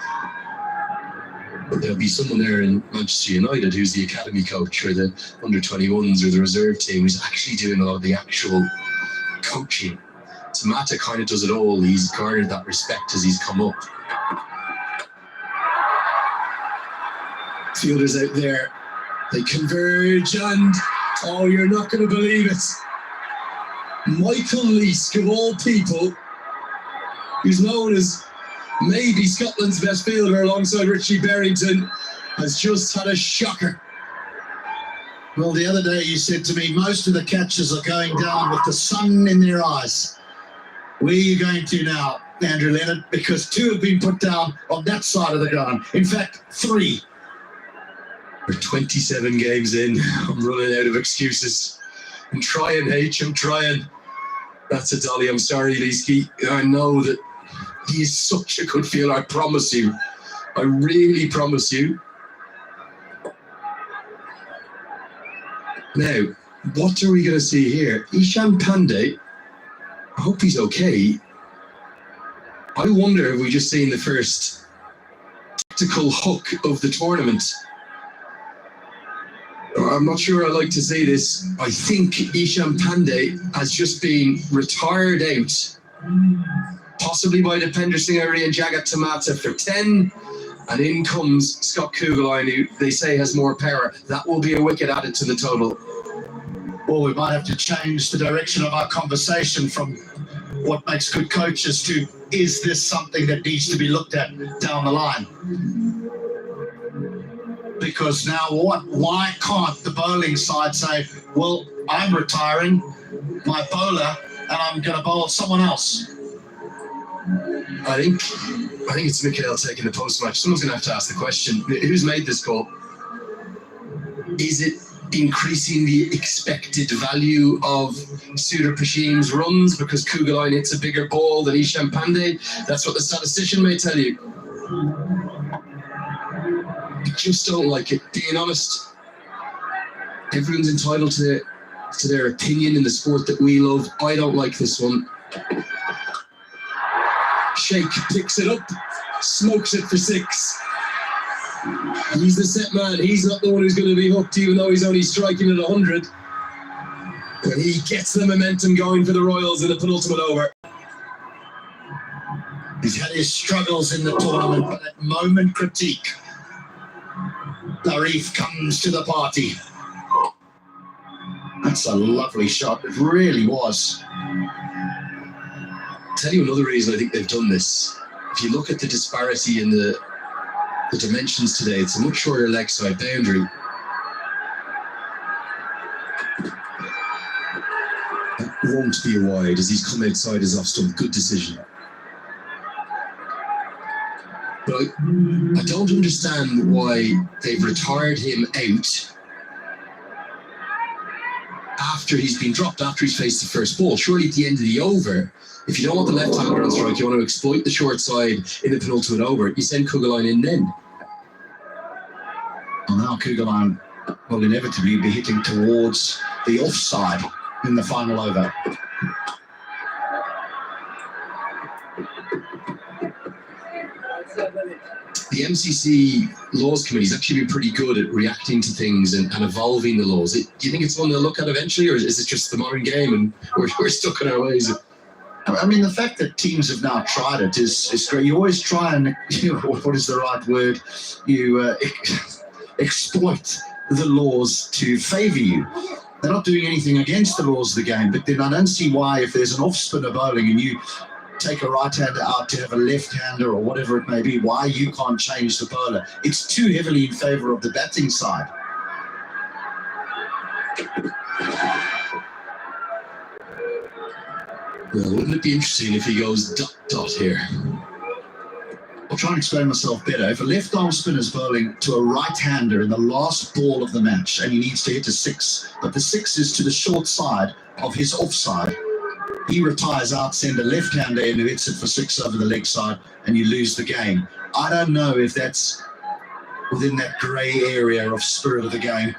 Speaker 3: But there'll be someone there in Manchester United who's the academy coach or the under-21s or the reserve team who's actually doing a lot of the actual coaching. Tamata kind of does it all. He's garnered that respect as he's come up. Fielders out there, they converge, and oh, you're not going to believe it. Michael Leask, of all people, who's known as maybe Scotland's best fielder alongside Richie Berrington, has just had a shocker.
Speaker 4: Well, the other day you said to me, most of the catches are going down with the sun in their eyes. Where are you going to now? Andrew Leonard, because 2 have been put down on that side of the ground. In fact, 3.
Speaker 3: We're 27 games in. I'm running out of excuses. I'm trying, H. I'm trying. That's a dolly. I'm sorry, Leesky. I know that he is such a good fielder. I promise you. I really promise you. Now, what are we going to see here? Isham Pandey, I hope he's okay. I wonder if we just seen the first tactical hook of the tournament. I'm not sure I like to say this. I think Isham Pandey has just been retired out, possibly by Dipender Singh Ari and Jagat Tamata for 10. And in comes Scott Kugelheim, who they say has more power. That will be a wicket added to the total.
Speaker 4: Well, we might have to change the direction of our conversation from what makes good coaches to, is this something that needs to be looked at down the line? Because now why can't the bowling side say, well, I'm retiring my bowler and I'm going to bowl someone else?
Speaker 3: I think it's Mikhail taking the post-match. Someone's going to have to ask the question, who's made this call? Is it increasing the expected value of Sudurpaschim's runs because Kugelheim hits a bigger ball than Isham Pandey? That's what the statistician may tell you. I just don't like it, being honest. Everyone's entitled to their opinion in the sport that we love. I don't like this one. Sheikh picks it up, smokes it for 6. He's the set man. He's not the one who's going to be hooked, even though he's only striking at 100. But he gets the momentum going for the Royals in the penultimate over.
Speaker 4: He's had his struggles in the tournament, but at moment critique, Larif comes to the party. That's a lovely shot. It really was.
Speaker 3: Tell you another reason I think they've done this. If you look at the disparity in the dimensions today, it's a much shorter leg side boundary. That won't be a wide as he's come outside his off stump. Good decision. But I don't understand why they've retired him out after he's been dropped, after he's faced the first ball. Surely at the end of the over, if you don't want the left-hander on strike, you want to exploit the short side in the penultimate over, you send Kugelheim in then.
Speaker 4: Well, now Kugelheim will inevitably be hitting towards the offside in the final over.
Speaker 3: The MCC Laws Committee has actually been pretty good at reacting to things and evolving the laws. Do you think it's one they'll look at eventually, or is it just the modern game and we're stuck in our ways?
Speaker 4: I mean, the fact that teams have now tried it is great. You always try and, what is the right word? You exploit the laws to favour you. They're not doing anything against the laws of the game, but then I don't see why, if there's an off-spinner bowling and you take a right-hander out to have a left-hander or whatever it may be, why you can't change the bowler. It's too heavily in favour of the batting side.
Speaker 3: Well, wouldn't it be interesting if he goes dot here?
Speaker 4: I'll try and explain myself better. If a left-arm spinner's bowling to a right-hander in the last ball of the match and he needs to hit a 6, but the 6 is to the short side of his offside, he retires out, send a left-hander in who hits it for 6 over the leg side, and you lose the game. I don't know if that's within that grey area of spirit of the game.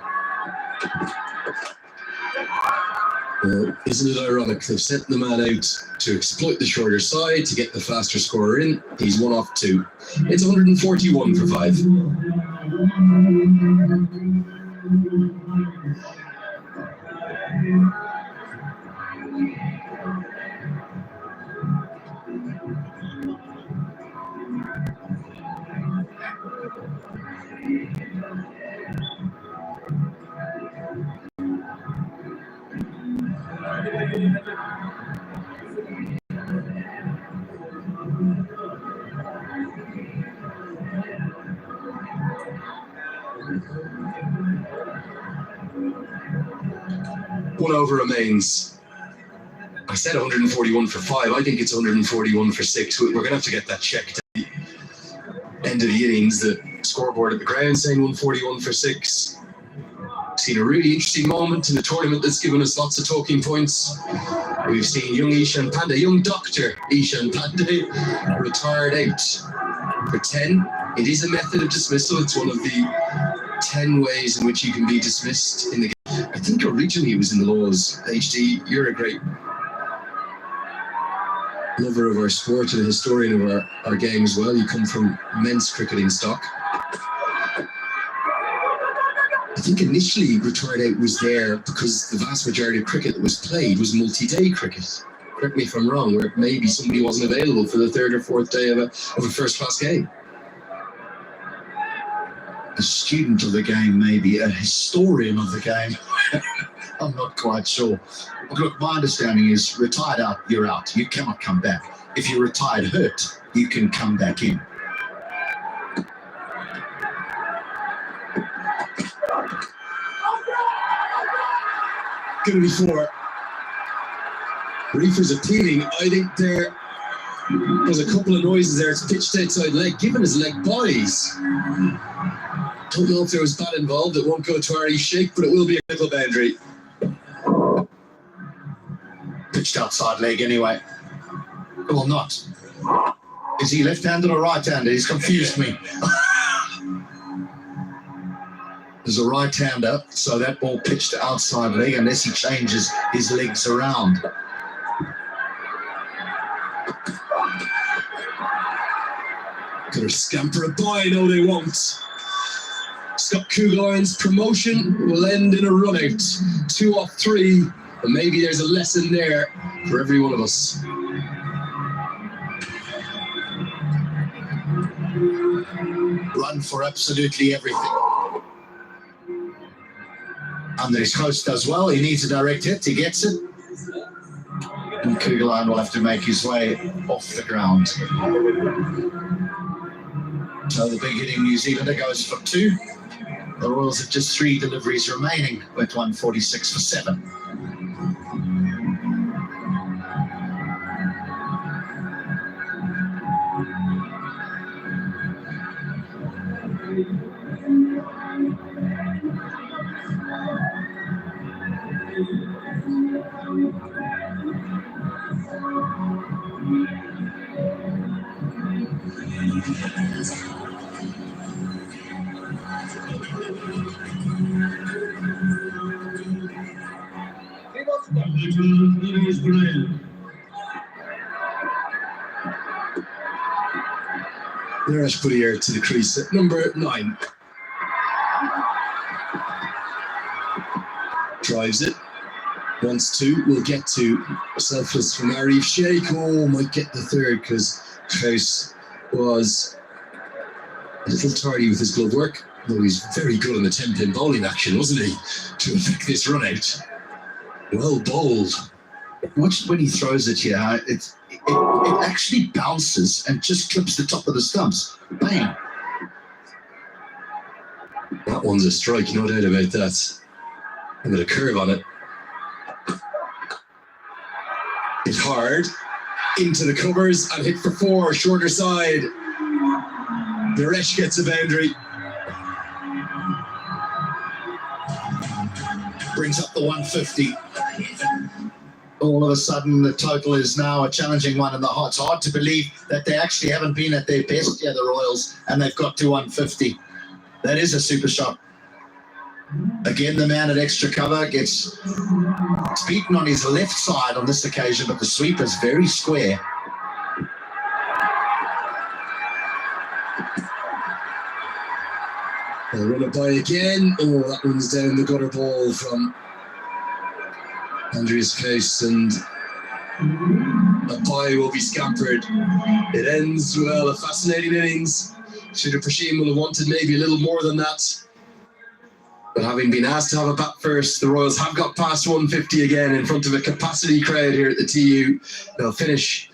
Speaker 3: Isn't it ironic? They've sent the man out to exploit the shorter side to get the faster scorer in. He's 1 off 2. It's 141 for 5. One over remains. I said 141 for 5. I think it's 141 for 6. We're going to have to get that checked at the end of the innings. The scoreboard at the ground saying 141 for 6. Seen a really interesting moment in the tournament that's given us lots of talking points. We've seen young Ishan Pandey, young Dr. Ishan Pandey, retired out for 10. It is a method of dismissal. It's one of the 10 ways in which you can be dismissed in the game. I think originally it was in the laws. HD, you're a great lover of our sport and a historian of our game as well. You come from men's cricketing stock. I think initially retired out was there because the vast majority of cricket that was played was multi-day cricket. Correct me if I'm wrong, where maybe somebody wasn't available for the third or fourth day of a first-class game.
Speaker 4: A student of the game, maybe a historian of the game. I'm not quite sure. Look, my understanding is retired out, you're out. You cannot come back. If you're retired hurt, you can come back in.
Speaker 3: Going to be 4. Reefer's appealing. I think there's a couple of noises there. It's pitched outside leg, given his leg bodies. Don't know if there was bat involved. It won't go to Ari Sheikh, but it will be a little boundary.
Speaker 4: Pitched outside leg anyway. Well, not. Is he left-handed or right-handed? He's confused me. There's a right-hander, so that ball pitched to outside leg unless he changes his legs around.
Speaker 3: Gonna scamper a by, no they won't. Scott Cougalin's promotion will end in a run-out. 2 off 3, and maybe there's a lesson there for every one of us.
Speaker 4: Run for absolutely everything. Under his host does well. He needs a direct hit. He gets it. And Cougalin will have to make his way off the ground. So the big hitting New Zealander goes for 2. The Royals have just 3 deliveries remaining with 146 for 7.
Speaker 3: Naresh Puttier to the crease at number 9. Drives it. Wants to. We'll get to selfless from Arif Sheikh. Oh, might get the third because Kraus was a little tardy with his glove work. Though he's very good on the 10-pin bowling action, wasn't he? To affect this run out. Well bowled.
Speaker 4: Watch when he throws it here. It actually bounces and just clips the top of the stumps. Bang.
Speaker 3: That one's a strike, no doubt about that. And with a curve on it. Hit hard. Into the covers and hit for 4. Shorter side. Naresh gets a boundary.
Speaker 4: Brings up the 150. All of a sudden, the total is now a challenging one, and it's hard to believe that they actually haven't been at their best here, the Royals, and they've got to 150. That is a super shot. Again, the man at extra cover gets beaten on his left side on this occasion, but the sweep is very square.
Speaker 3: They'll run it by again. Oh, that one's down the gutter ball from Andreas Case, and a bye will be scampered. It ends, well, a fascinating innings. Sudurpaschim will have wanted maybe a little more than that. But having been asked to have a bat first, the Royals have got past 150 again in front of a capacity crowd here at the TU. They'll finish,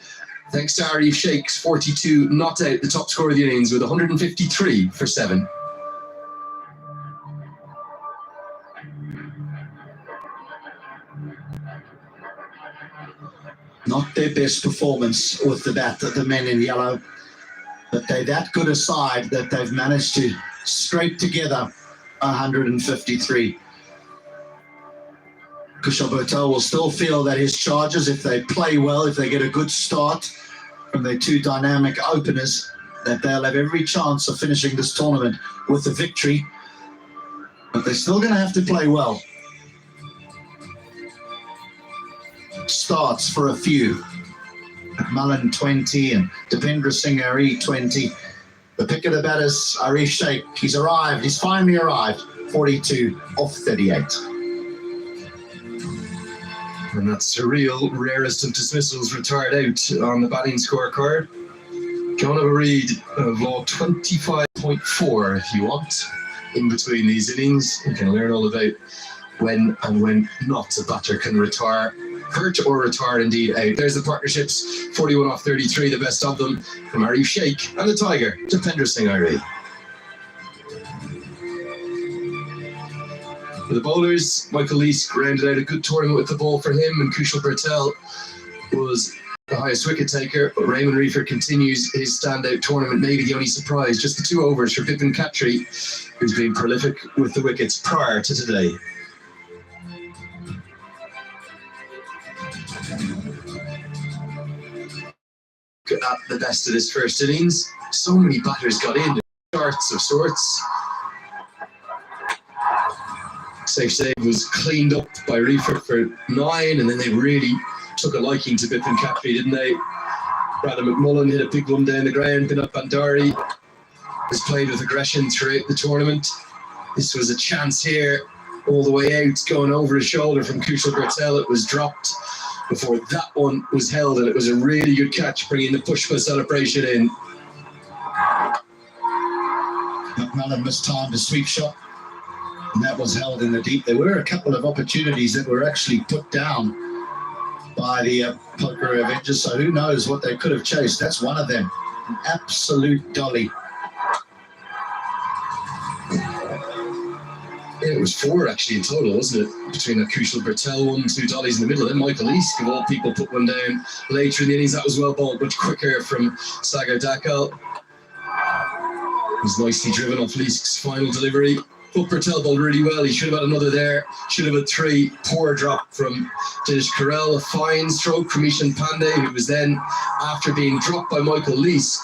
Speaker 3: thanks to Arif Sheikh's 42 not out, the top scorer of the innings with 153 for 7.
Speaker 4: Not their best performance with the men in yellow, but they're that good a side that they've managed to scrape together 153. Kushal Bertel will still feel that his charges, if they play well, if they get a good start from their two dynamic openers, that they'll have every chance of finishing this tournament with a victory. But they're still going to have to play well. Starts for a few. Mullen 20 and Dipendra Singh Ari 20. The pick of the batters, Arish Sheikh, he's arrived, he's finally arrived. 42 off 38.
Speaker 3: And that's surreal, rarest of dismissals retired out on the batting scorecard. John of a read of law 25.4 if you want. In between these innings, you can learn all about when and when not a batter can retire, hurt or retire indeed out. There's the partnerships, 41 off 33, the best of them, from Arif Sheikh and the Tiger, Dipendra Singh Ari. For the bowlers, Michael Leask rounded out a good tournament with the ball for him, and Kushal Bertel was the highest wicket taker, but Raymond Reefer continues his standout tournament, maybe the only surprise, just the 2 overs for Bipin Khatri, who's been prolific with the wickets prior to today. At the best of this first innings, so many batters got in, starts of sorts. Safe save was cleaned up by Reefer for 9, and then they really took a liking to Bipin Khatri, didn't they? Brandon McMullen hit a big one down the ground. Binod Bandari has played with aggression throughout the tournament. This was a chance here, all the way out, going over his shoulder from Kushal Bertel. It was dropped before that one was held, and it was a really good catch, bringing the Pushpa celebration in.
Speaker 4: McMullen mistimed the sweep shot, and that was held in the deep. There were a couple of opportunities that were actually put down by the pokhara Avengers, so who knows what they could have chased. That's one of them. An absolute dolly.
Speaker 3: Yeah, it was 4 actually in total, wasn't it? Between a Kushal Bertel one, 2 dollies in the middle, and then Michael Leask, of all people, put one down later in the innings. That was well bowled, much quicker from Sagar Dakal. It was nicely driven off Leask's final delivery. But Bertel bowled really well. He should have had another there. Should have had 3. Poor drop from Dinesh Karel. A fine stroke from Ishan Pandey, who was then, after being dropped by Michael Leask,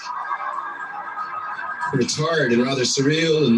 Speaker 3: retired in rather surreal and